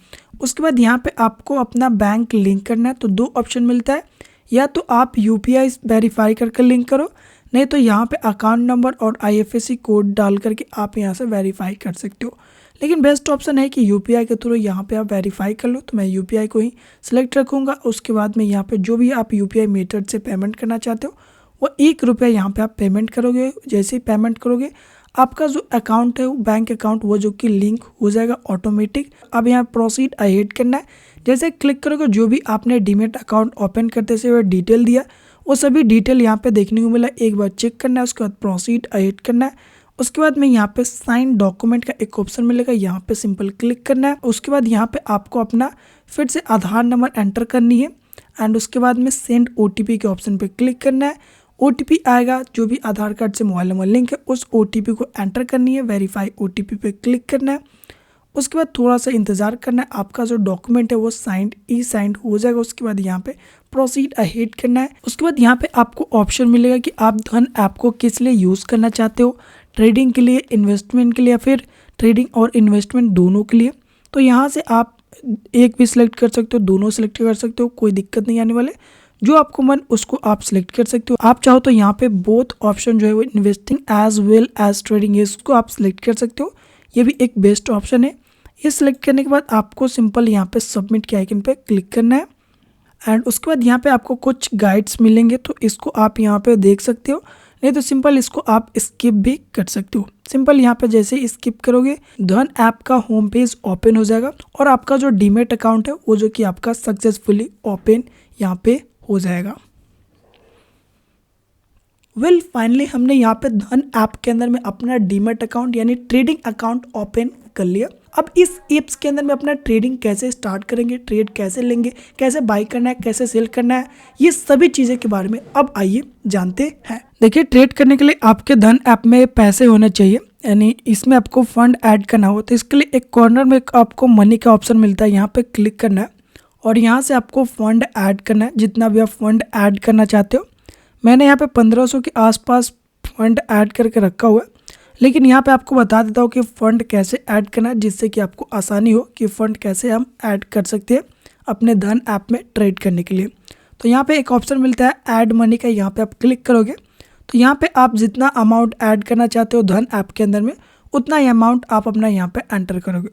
उसके बाद यहाँ पे आपको अपना बैंक लिंक करना है। तो 2 ऑप्शन मिलता है, या तो आप UPI वेरीफाई करके लिंक करो, नहीं तो यहाँ पे अकाउंट नंबर और IFSC कोड डाल करके आप यहाँ से वेरीफाई कर सकते हो। लेकिन बेस्ट ऑप्शन है कि UPI के थ्रू यहाँ पे आप वेरीफाई कर लो। तो मैं UPI को ही सिलेक्ट रखूँगा। उसके बाद में यहाँ पे जो भी आप UPI मेथड से पेमेंट करना चाहते हो वो 1 रुपया यहाँ पे आप पेमेंट करोगे। जैसे ही पेमेंट करोगे आपका जो अकाउंट है वो बैंक अकाउंट वो जो कि लिंक हो जाएगा ऑटोमेटिक। अब यहाँ प्रोसीड अहेड करना है। जैसे क्लिक करोगे जो भी आपने डीमेट अकाउंट ओपन करते से डिटेल दिया वो सभी डिटेल यहाँ पे देखने को मिला। एक बार चेक करना है, उसके बाद प्रोसीड अहेड करना है। उसके बाद में यहाँ पे साइन डॉक्यूमेंट का एक ऑप्शन मिलेगा, यहाँ पे सिंपल क्लिक करना है। उसके बाद यहाँ पे आपको अपना फिर से आधार नंबर एंटर करनी है। एंड उसके बाद में सेंड OTP के ऑप्शन पे क्लिक करना है। OTP आएगा, जो भी आधार कार्ड से मोबाइल नंबर लिंक है उस OTP को एंटर करनी है। वेरीफाई OTP पे क्लिक करना है। उसके बाद थोड़ा सा इंतज़ार करना है, आपका जो डॉक्यूमेंट है वो ई साइंड हो जाएगा। उसके बाद यहाँ पे प्रोसीड अहेड करना है। उसके बाद यहाँ पे आपको ऑप्शन मिलेगा कि आप धन ऐप को किस लिए यूज़ करना चाहते हो, ट्रेडिंग के लिए, इन्वेस्टमेंट के लिए, या फिर ट्रेडिंग और इन्वेस्टमेंट दोनों के लिए। तो यहाँ से आप एक भी सिलेक्ट कर सकते हो, दोनों सिलेक्ट कर सकते हो, कोई दिक्कत नहीं आने वाले। जो आपको मन उसको आप सिलेक्ट कर सकते हो। आप चाहो तो यहाँ पे बोथ ऑप्शन जो है वो investing as well as trading है, इसको आप सिलेक्ट कर सकते हो। ये भी एक बेस्ट ऑप्शन है। ये सिलेक्ट करने के बाद आपको सिंपल यहाँ पे सबमिट के आइकन पे क्लिक करना है। एंड उसके बाद यहाँ पे आपको कुछ गाइड्स मिलेंगे, तो इसको आप यहाँ पे देख सकते हो, नहीं तो सिंपल इसको आप स्किप भी कर सकते हो। सिंपल यहाँ पे जैसे ही स्किप करोगे धन ऐप का होम पेज ओपन हो जाएगा और आपका जो डीमेट अकाउंट है वो जो कि आपका सक्सेसफुली ओपन यहाँ पे हो जाएगा। फाइनली हमने यहाँ पे धन ऐप के अंदर में अपना डीमेट अकाउंट यानी ट्रेडिंग अकाउंट ओपन कर लिया। अब इस एप्स के अंदर में अपना ट्रेडिंग कैसे स्टार्ट करेंगे, ट्रेड कैसे लेंगे, कैसे बाई करना है, कैसे सेल करना है, ये सभी चीज़ें के बारे में अब आइए जानते हैं। देखिए, ट्रेड करने के लिए आपके धन ऐप में पैसे होने चाहिए, यानी इसमें आपको फंड ऐड करना हो। तो इसके लिए एक कॉर्नर में आपको मनी का ऑप्शन मिलता है, यहाँ पे क्लिक करना है और यहाँ से आपको फंड ऐड करना है, जितना भी आप फंड ऐड करना चाहते हो। मैंने यहाँ पे 1500 के आसपास फंड ऐड करके रखा हुआ है, लेकिन यहाँ पे आपको बता देता हूँ कि फ़ंड कैसे ऐड करना है, जिससे कि आपको आसानी हो कि फ़ंड कैसे हम ऐड कर सकते हैं अपने धन ऐप में ट्रेड करने के लिए। तो यहाँ पे एक ऑप्शन मिलता है ऐड मनी का, यहाँ पे आप क्लिक करोगे तो यहाँ पे आप जितना अमाउंट ऐड करना चाहते हो धन ऐप के अंदर में उतना ही अमाउंट आप अपना यहाँ पे एंटर करोगे।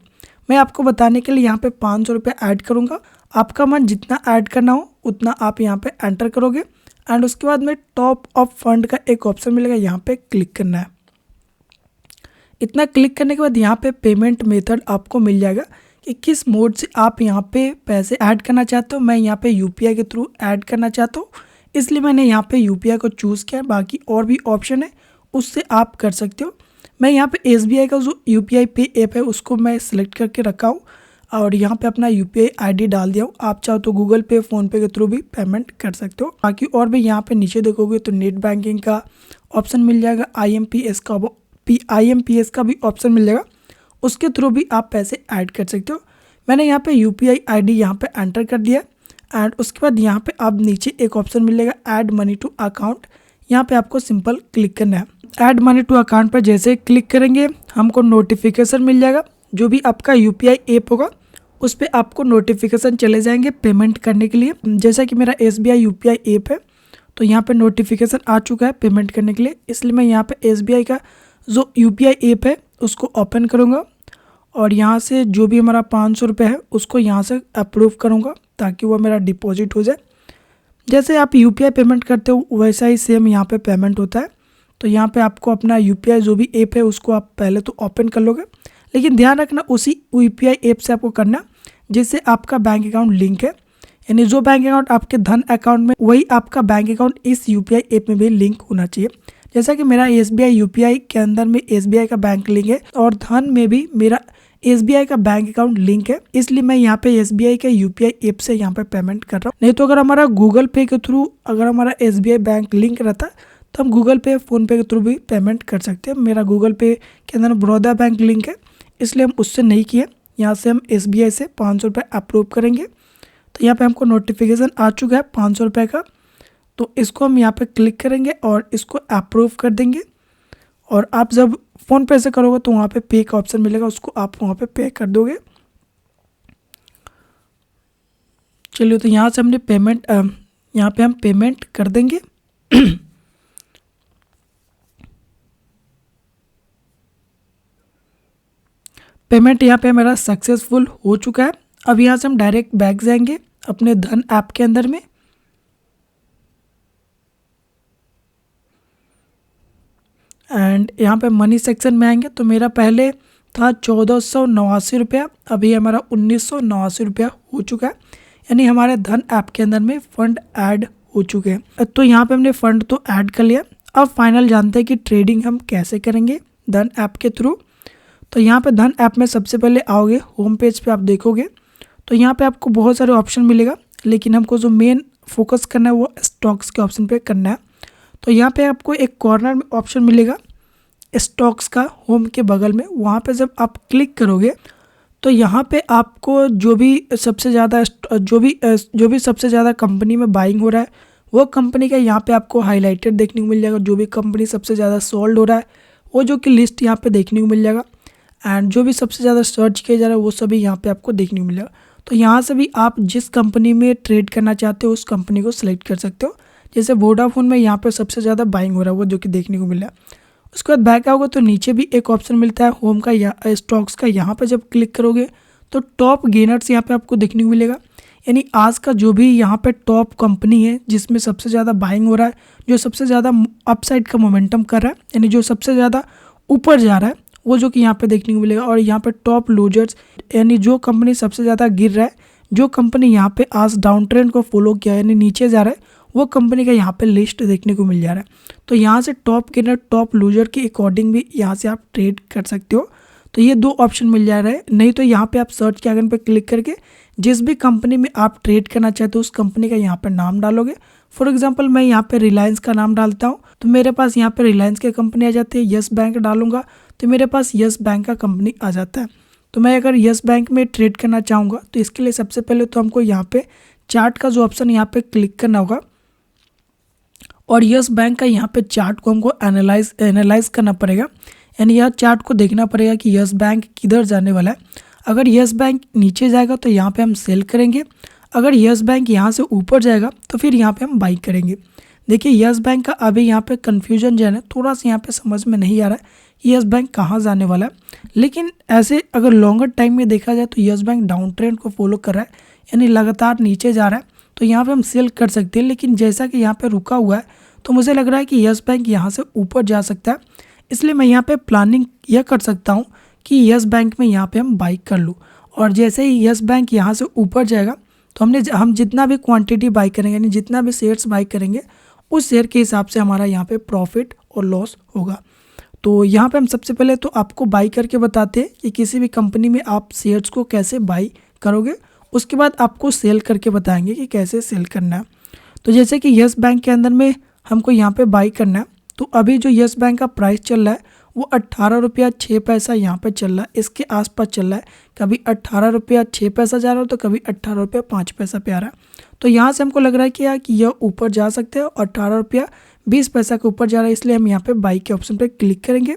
मैं आपको बताने के लिए यहाँ पे 500 रुपये ऐड करूँगा। आपका मन जितना ऐड करना हो उतना आप यहाँ पे एंटर करोगे एंड उसके बाद में टॉप अप फंड का एक ऑप्शन मिलेगा, यहाँ पे क्लिक करना है। इतना क्लिक करने के बाद यहाँ पे पेमेंट मेथड आपको मिल जाएगा कि किस मोड से आप यहाँ पे पैसे ऐड करना चाहते हो। मैं यहाँ पे UPI के थ्रू ऐड करना चाहता हूँ, इसलिए मैंने यहाँ पे UPI को चूज़ किया। बाकी और भी ऑप्शन है उससे आप कर सकते हो। मैं यहाँ पे SBI का जो UPI पे ऐप है उसको मैं सिलेक्ट करके रखा हूँ और यहाँ पे अपना UPI ID डाल दिया हूँ। आप चाहो तो गूगल पे, फ़ोनपे के थ्रू भी पेमेंट कर सकते हो। बाकी और भी यहाँ पे नीचे देखोगे तो नेट बैंकिंग का ऑप्शन मिल जाएगा, IMPS का भी ऑप्शन मिल जाएगा, उसके थ्रू भी आप पैसे ऐड कर सकते हो। मैंने यहाँ पे UPI ID यहाँ पे एंटर कर दिया एंड उसके बाद यहाँ पे आप नीचे एक ऑप्शन मिलेगा ऐड मनी टू अकाउंट, यहाँ पे आपको सिंपल क्लिक करना है। ऐड मनी टू अकाउंट पर जैसे क्लिक करेंगे हमको नोटिफिकेशन मिल जाएगा। जो भी आपका UPI ऐप होगा उस पर आपको नोटिफिकेशन चले जाएंगे पेमेंट करने के लिए। जैसा कि मेरा SBI UPI ऐप है तो यहाँ पे नोटिफिकेशन आ चुका है पेमेंट करने के लिए, इसलिए मैं यहाँ पे SBI का जो UPI ऐप है उसको ओपन करूँगा और यहाँ से जो भी हमारा 500 रुपये है उसको यहाँ से अप्रूव करूँगा ताकि वो मेरा डिपॉजिट हो जाए। जैसे आप UPI पेमेंट करते हो वैसा ही सेम यहाँ पे पेमेंट होता है। तो यहाँ पे आपको अपना UPI जो भी ऐप है उसको आप पहले तो ओपन कर लोगे, लेकिन ध्यान रखना उसी UPI ऐप से आपको करना जिससे आपका बैंक अकाउंट लिंक है, यानी जो बैंक अकाउंट आपके धन अकाउंट में वही आपका बैंक अकाउंट इस UPI ऐप में भी लिंक होना चाहिए। जैसा कि मेरा SBI UPI के अंदर में SBI का बैंक लिंक है और धन में भी मेरा SBI का बैंक अकाउंट लिंक है, इसलिए मैं यहाँ पे SBI के UPI ऐप से यहाँ पे पेमेंट कर रहा हूँ। नहीं तो अगर हमारा गूगल पे के थ्रू अगर हमारा SBI बैंक लिंक रहता तो हम गूगल पे फ़ोन पे के थ्रू भी पेमेंट कर सकते हैं। मेरा गूगल पे के अंदर बड़ौदा बैंक लिंक है, इसलिए हम उससे नहीं किए। यहाँ से हम SBI से 500 रुपये अप्रूव करेंगे। तो यहाँ पे हमको नोटिफिकेशन आ चुका है 500 रुपये का, तो इसको हम यहाँ पे क्लिक करेंगे और इसको अप्रूव कर देंगे। और आप जब फ़ोन पे से करोगे तो वहाँ पे पे का ऑप्शन मिलेगा, उसको आप वहाँ पे पे कर दोगे। चलिए, तो यहाँ से हमने पेमेंट यहाँ पे हम पेमेंट कर देंगे। पेमेंट यहाँ पे मेरा सक्सेसफुल हो चुका है। अब यहाँ से हम डायरेक्ट बैक जाएंगे अपने धन ऐप के अंदर में। एंड यहाँ पे मनी सेक्शन में आएंगे तो मेरा पहले था 1489 रुपया, अभी हमारा 1989 रुपया हो चुका है, यानी हमारे धन ऐप के अंदर में फ़ंड ऐड हो चुके हैं। तो यहाँ पे हमने फ़ंड तो ऐड कर लिया। अब फाइनल जानते हैं कि ट्रेडिंग हम कैसे करेंगे धन ऐप के थ्रू। तो यहाँ पे धन ऐप में सबसे पहले आओगे, होम पेज पे आप देखोगे तो यहाँ पे आपको बहुत सारे ऑप्शन मिलेगा, लेकिन हमको जो मेन फोकस करना है वो स्टॉक्स के ऑप्शन पे करना है। तो यहाँ पे आपको एक कॉर्नर में ऑप्शन मिलेगा स्टॉक्स का, होम के बगल में। वहाँ पे जब आप क्लिक करोगे तो यहाँ पे आपको जो भी सबसे ज़्यादा कंपनी में बाइंग हो रहा है वो कंपनी का यहाँ पे आपको हाईलाइटेड देखने को मिल जाएगा। जो भी कंपनी सबसे ज़्यादा सोल्ड हो रहा है वो जो कि लिस्ट यहाँ पे देखने को मिल जाएगा। एंड जो भी सबसे ज़्यादा सर्च किया जा रहा है वो सभी यहाँ पे आपको देखने को मिलेगा। तो यहाँ से भी आप जिस कंपनी में ट्रेड करना चाहते हो उस कंपनी को सिलेक्ट कर सकते हो। जैसे वोडाफोन में यहाँ पे सबसे ज़्यादा बाइंग हो रहा है वो जो कि देखने को मिल रहा है। उसके बाद बैक आओगे तो नीचे भी एक ऑप्शन मिलता है होम का या स्टॉक्स का। यहाँ पे जब क्लिक करोगे तो टॉप गेनर्स यहाँ पे आपको देखने को मिलेगा, यानी आज का जो भी यहाँ पे टॉप कंपनी है जिसमें सबसे ज़्यादा बाइंग हो रहा है, जो सबसे ज़्यादा अपसाइड का मोमेंटम कर रहा है, यानी जो सबसे ज़्यादा ऊपर जा रहा है वो जो कि यहाँ पे देखने को मिलेगा। और यहाँ पे टॉप लूजर्स, यानी जो कंपनी सबसे ज़्यादा गिर रहा है, जो कंपनी यहाँ पे आज डाउन ट्रेंड को फॉलो किया यानी नीचे जा रहा है, वो कंपनी का यहाँ पे लिस्ट देखने को मिल जा रहा है। तो यहाँ से टॉप गेनर टॉप लूजर के अकॉर्डिंग भी यहाँ से आप ट्रेड कर सकते हो। तो ये दो ऑप्शन मिल जा रहा है। नहीं तो यहाँ पे आप सर्च के आइकन पे क्लिक करके जिस भी कंपनी में आप ट्रेड करना चाहते हो उस कंपनी का यहाँ पे नाम डालोगे। फॉर एग्जांपल मैं यहाँ पे रिलायंस का नाम डालता हूँ तो मेरे पास यहाँ पे रिलायंस की कंपनी आ जाती है। यस बैंक डालूंगा तो मेरे पास यस बैंक का कंपनी आ जाता है। तो मैं अगर यस बैंक में ट्रेड करना चाहूँगा तो इसके लिए सबसे पहले तो हमको यहाँ पे चार्ट का जो ऑप्शन यहाँ पे क्लिक करना होगा और यस बैंक का यहाँ पे चार्ट को हमको एनालाइज करना पड़ेगा, यानी यह चार्ट को देखना पड़ेगा कि यस बैंक किधर जाने वाला है। अगर यस बैंक नीचे जाएगा तो यहाँ पे हम सेल करेंगे, अगर यस बैंक यहाँ से ऊपर जाएगा तो फिर यहाँ पे हम बाई करेंगे। देखिए यस बैंक का अभी यहाँ पे कन्फ्यूजन जो है ना थोड़ा सा यहाँ पे समझ में नहीं आ रहा है कि यस बैंक कहाँ जाने वाला है, लेकिन ऐसे अगर लॉन्गर टाइम में देखा जाए तो यस बैंक डाउन ट्रेंड को फॉलो कर रहा है, यानी लगातार नीचे जा रहा है। तो यहाँ पे हम सेल कर सकते हैं, लेकिन जैसा कि यहाँ पे रुका हुआ है तो मुझे लग रहा है कि यस बैंक यहाँ से ऊपर जा सकता है, इसलिए मैं यहाँ पे प्लानिंग यह कर सकता हूँ कि यस बैंक में यहाँ पे हम बाई कर लूँ। और जैसे ही यस बैंक यहाँ से ऊपर जाएगा तो हम जितना भी क्वांटिटी बाई करेंगे, यानी जितना भी शेयर्स बाई करेंगे उस शेयर के हिसाब से हमारा यहाँ पे प्रॉफिट और लॉस होगा। तो यहाँ पे हम सबसे पहले तो आपको बाई करके बताते हैं कि किसी भी कंपनी में आप शेयर्स को कैसे बाई करोगे, उसके बाद आपको सेल करके बताएंगे कि कैसे सेल करना है। तो जैसे कि यस बैंक के अंदर में हमको यहाँ पे बाई करना है, तो अभी जो यस बैंक का प्राइस चल रहा है वो 18 रुपया 6 पैसा यहाँ पे चल रहा है, इसके आसपास चल रहा है। कभी 18 रुपया 6 पैसा जा रहा है तो कभी 18 रुपया 5 पैसा पे आ रहा है। तो यहाँ से हमको लग रहा है कि यार कि यह ऊपर जा सकते हैं और 18 रुपया 20 पैसा के ऊपर जा रहा है, इसलिए हम यहाँ पे बाई के ऑप्शन पे क्लिक करेंगे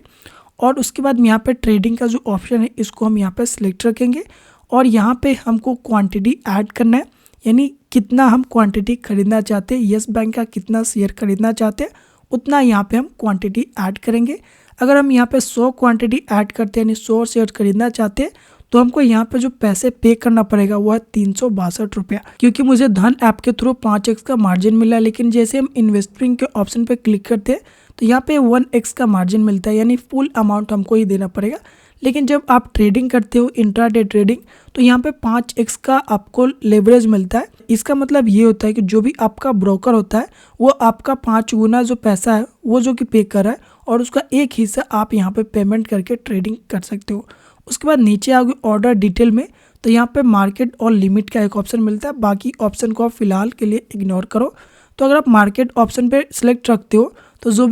और उसके बाद यहाँ पे ट्रेडिंग का जो ऑप्शन है इसको हम यहाँ पे सिलेक्ट रखेंगे और यहाँ पे हमको क्वांटिटी ऐड करना है, यानी कितना हम क्वांटिटी खरीदना चाहते हैं, यस बैंक का कितना शेयर खरीदना चाहते हैं, उतना यहाँ पे हम क्वांटिटी ऐड करेंगे। अगर हम यहाँ पे 100 क्वांटिटी ऐड करते हैं यानी 100 शेयर खरीदना चाहते हैं तो हमको यहाँ पे जो पैसे पे करना पड़ेगा वो है 362 रुपया, क्योंकि मुझे धन ऐप के थ्रू 5x का मार्जिन मिला है। लेकिन जैसे हम इन्वेस्टिंग के ऑप्शन पे क्लिक करते हैं तो यहाँ पे 1x का मार्जिन मिलता है, यानी फुल अमाउंट हमको ही देना पड़ेगा। लेकिन जब आप ट्रेडिंग करते हो इंट्राडे ट्रेडिंग तो यहाँ पे 5x का आपको लेवरेज मिलता है। इसका मतलब ये होता है कि जो भी आपका ब्रोकर होता है वो आपका 5 गुना जो पैसा है वो जो कि पे कर रहा है और उसका एक हिस्सा आप यहाँ पे पेमेंट करके ट्रेडिंग कर सकते हो। उसके बाद नीचे आओगे ऑर्डर डिटेल में तो यहाँ पे मार्केट और लिमिट का एक ऑप्शन मिलता है, बाकी ऑप्शन को आप फिलहाल के लिए इग्नोर करो। तो अगर आप मार्केट ऑप्शन पे सिलेक्ट रखते हो तो जो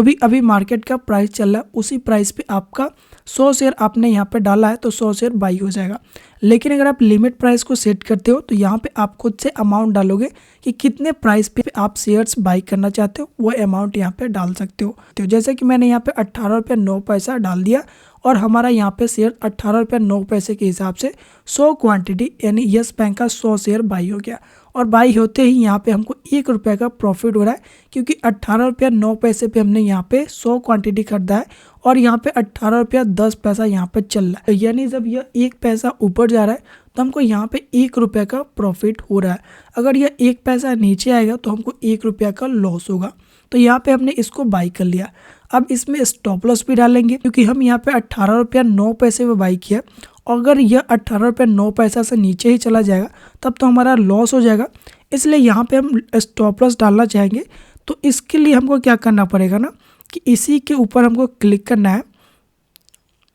भी अभी मार्केट का प्राइस चल रहा है उसी प्राइस पे आपका 100 शेयर आपने यहाँ पे डाला है तो 100 शेयर बाई हो जाएगा। लेकिन अगर आप लिमिट प्राइस को सेट करते हो तो यहाँ पे आप खुद से अमाउंट डालोगे कि कितने प्राइस पे आप शेयर्स बाई करना चाहते हो, वो अमाउंट यहाँ पे डाल सकते हो। तो जैसे कि मैंने यहाँ पे 18 रुपये 9 पैसा डाल दिया और हमारा यहाँ पे शेयर 18 रुपये 9 पैसे के हिसाब से 100 क्वांटिटी यानी यस बैंक का 100 शेयर बाई हो गया। और बाई होते ही यहाँ पे हमको 1 रुपये का प्रॉफिट हो रहा है, क्योंकि 18 रुपये 9 पैसे पे हमने यहाँ पे 100 क्वांटिटी खरीदा है और यहाँ पे 18 रुपया 10 पैसा यहाँ पे चल रहा है। यानी जब यह 1 पैसा ऊपर जा रहा है तो हमको यहाँ पे 1 रुपये का प्रॉफिट हो रहा है। अगर यह 1 पैसा नीचे आएगा तो हमको 1 रुपये का लॉस होगा। तो यहाँ पे हमने इसको बाई कर लिया। अब इसमें स्टॉप लॉस भी डालेंगे, क्योंकि हम यहाँ पे 18 रुपया 9 पैसे में बाई किया। अगर यह 18 रुपया 9 पैसा से नीचे ही चला जाएगा तब तो हमारा लॉस हो जाएगा, इसलिए यहाँ पे हम स्टॉप लॉस डालना चाहेंगे। तो इसके लिए हमको क्या करना पड़ेगा ना कि इसी के ऊपर हमको क्लिक करना है,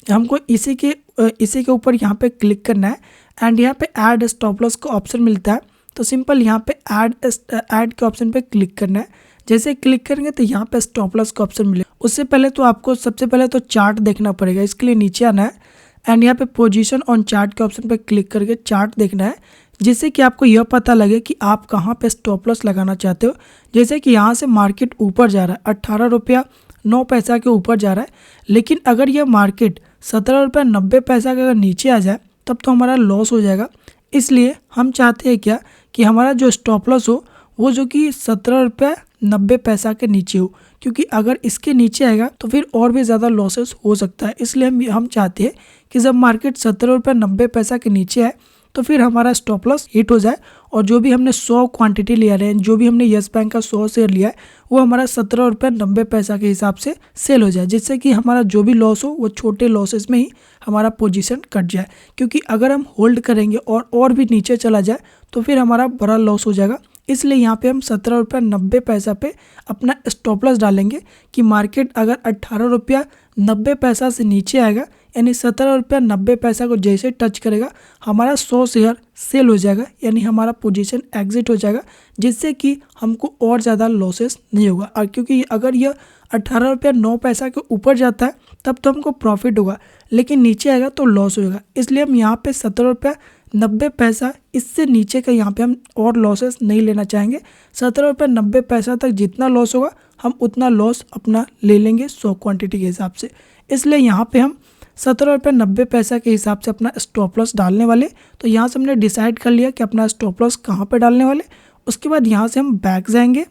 हमको इसी के ऊपर यहाँ पे क्लिक करना है एंड यहाँ पे ऐड स्टॉप लॉस का ऑप्शन मिलता है। तो सिंपल यहाँ पे ऐड के ऑप्शन पे क्लिक करना है। जैसे क्लिक करेंगे तो यहाँ पे स्टॉप लॉस का ऑप्शन मिलेगा। उससे पहले तो आपको सबसे पहले तो चार्ट देखना पड़ेगा, इसके लिए नीचे आना है एंड यहाँ पे पोजीशन ऑन चार्ट के ऑप्शन पे क्लिक करके चार्ट देखना है, जिससे कि आपको यह पता लगे कि आप कहाँ पे स्टॉप लॉस लगाना चाहते हो। जैसे कि यहाँ से मार्केट ऊपर जा रहा है 18 रुपया 9 पैसा के ऊपर जा रहा है, लेकिन अगर यह मार्केट 17 रुपया 90 पैसा के अगर नीचे आ जाए तब तो हमारा लॉस हो जाएगा। इसलिए हम चाहते हैं क्या कि हमारा जो स्टॉप लॉस हो वो जो कि 17 रुपया 90 पैसा के नीचे हो, क्योंकि अगर इसके नीचे आएगा तो फिर और भी ज़्यादा लॉसेस हो सकता है। इसलिए हम चाहते हैं कि जब मार्केट 17 रुपया 90 पैसा के नीचे आए तो फिर हमारा स्टॉप लॉस हिट हो जाए और जो भी हमने 100 क्वांटिटी लिया है, जो भी हमने यस बैंक का 100 शेयर लिया है वो हमारा 17 रुपया 90 पैसा के हिसाब से सेल हो जाए, जिससे कि हमारा जो भी लॉस हो वो छोटे लॉसेस में ही हमारा पोजीशन कट जाए। क्योंकि अगर हम होल्ड करेंगे और भी नीचे चला जाए तो फिर हमारा बड़ा लॉस हो जाएगा। इसलिए यहाँ पे हम 17 रुपया 90 पैसा पे अपना स्टॉप लॉस डालेंगे कि मार्केट अगर 18 रुपया 90 पैसा से नीचे आएगा यानी 17 रुपया 90 पैसा को जैसे टच करेगा हमारा 100 शेयर सेल हो जाएगा, यानी हमारा पोजीशन एग्जिट हो जाएगा, जिससे कि हमको और ज़्यादा लॉसेस नहीं होगा। और क्योंकि अगर यह 18 रुपया 9 पैसा के ऊपर जाता है तब तो हमको प्रॉफिट होगा, लेकिन नीचे आएगा तो लॉस होगा। इसलिए हम यहाँ पे 17 रुपया 90 पैसा इससे नीचे का यहाँ पे हम और लॉसेस नहीं लेना चाहेंगे। 17 रुपया 90 पैसा तक जितना लॉस होगा हम उतना लॉस अपना ले लेंगे 100 क्वांटिटी के हिसाब से। इसलिए यहाँ पे हम 17 रुपया 90 पैसा के हिसाब से अपना स्टॉप लॉस डालने वाले। तो यहाँ से हमने डिसाइड कर लिया कि अपना स्टॉप लॉस कहाँ पे डालने वाले। उसके बाद यहाँ से हम बैक जाएंगे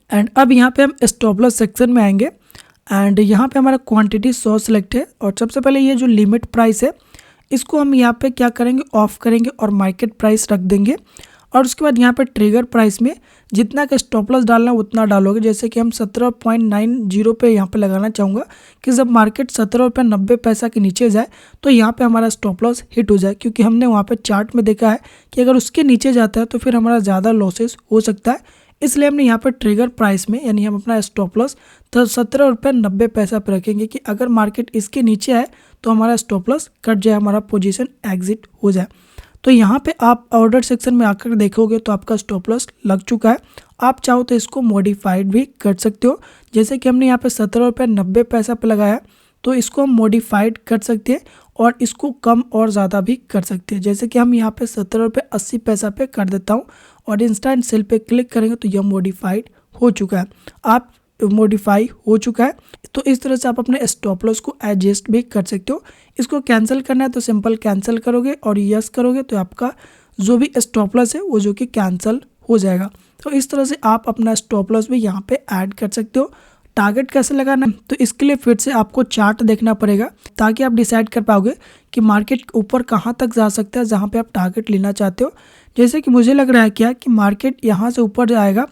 एंड अब यहाँ पे हम स्टॉप लॉस सेक्शन में आएंगे एंड यहाँ पे हमारा क्वांटिटी 100 सिलेक्ट है। और सबसे पहले ये जो लिमिट प्राइस है इसको हम यहाँ पे क्या करेंगे, ऑफ करेंगे और मार्केट प्राइस रख देंगे। और उसके बाद यहाँ पे ट्रिगर प्राइस में जितना का स्टॉप लॉस डालना है उतना डालोगे। जैसे कि हम 17.90 पे यहाँ पे लगाना चाहूँगा कि जब मार्केट 17 रुपया 90 पैसा के नीचे जाए तो यहाँ पे हमारा स्टॉप लॉस हिट हो जाए, क्योंकि हमने वहाँ पे चार्ट में देखा है कि अगर उसके नीचे जाता है तो फिर हमारा ज़्यादा लॉसेस हो सकता है। इसलिए हमने यहाँ पर ट्रिगर प्राइस में यानी हम अपना स्टॉप लॉस तो 17 रुपया 90 पैसा पर रखेंगे कि अगर मार्केट इसके नीचे आए तो हमारा स्टॉप लॉस कट जाए, हमारा पोजीशन एग्जिट हो जाए। तो यहाँ पे आप ऑर्डर सेक्शन में आकर देखोगे तो आपका स्टॉप लॉस लग चुका है। आप चाहो तो इसको मॉडिफाइड भी कर सकते हो। जैसे कि हमने यहाँ पे 17 रुपया 90 पैसा पे लगाया तो इसको हम मॉडिफाइड कर सकते हैं और इसको कम और ज़्यादा भी कर सकते हैं। जैसे कि हम यहाँ पे 17 रुपया 80 पैसा पे कर देता हूँ और इंस्टेंट सेल पे क्लिक करेंगे तो यह मॉडिफाइड हो चुका है। आप मॉडिफाई हो चुका है। तो इस तरह से आप अपने स्टॉप लॉस को एडजस्ट भी कर सकते हो। इसको कैंसिल करना है तो सिंपल कैंसिल करोगे और यस करोगे तो आपका जो भी स्टॉप लॉस है वो जो कि कैंसिल हो जाएगा। तो इस तरह से आप अपना स्टॉप लॉस भी यहाँ पे ऐड कर सकते हो। टारगेट कैसे लगाना है, तो इसके लिए फिर से आपको चार्ट देखना पड़ेगा ताकि आप डिसाइड कर पाओगे कि मार्केट ऊपर कहाँ तक जा सकता है जहाँ पे आप टारगेट लेना चाहते हो। जैसे कि मुझे लग रहा है क्या कि मार्केट यहाँ से ऊपर जाएगा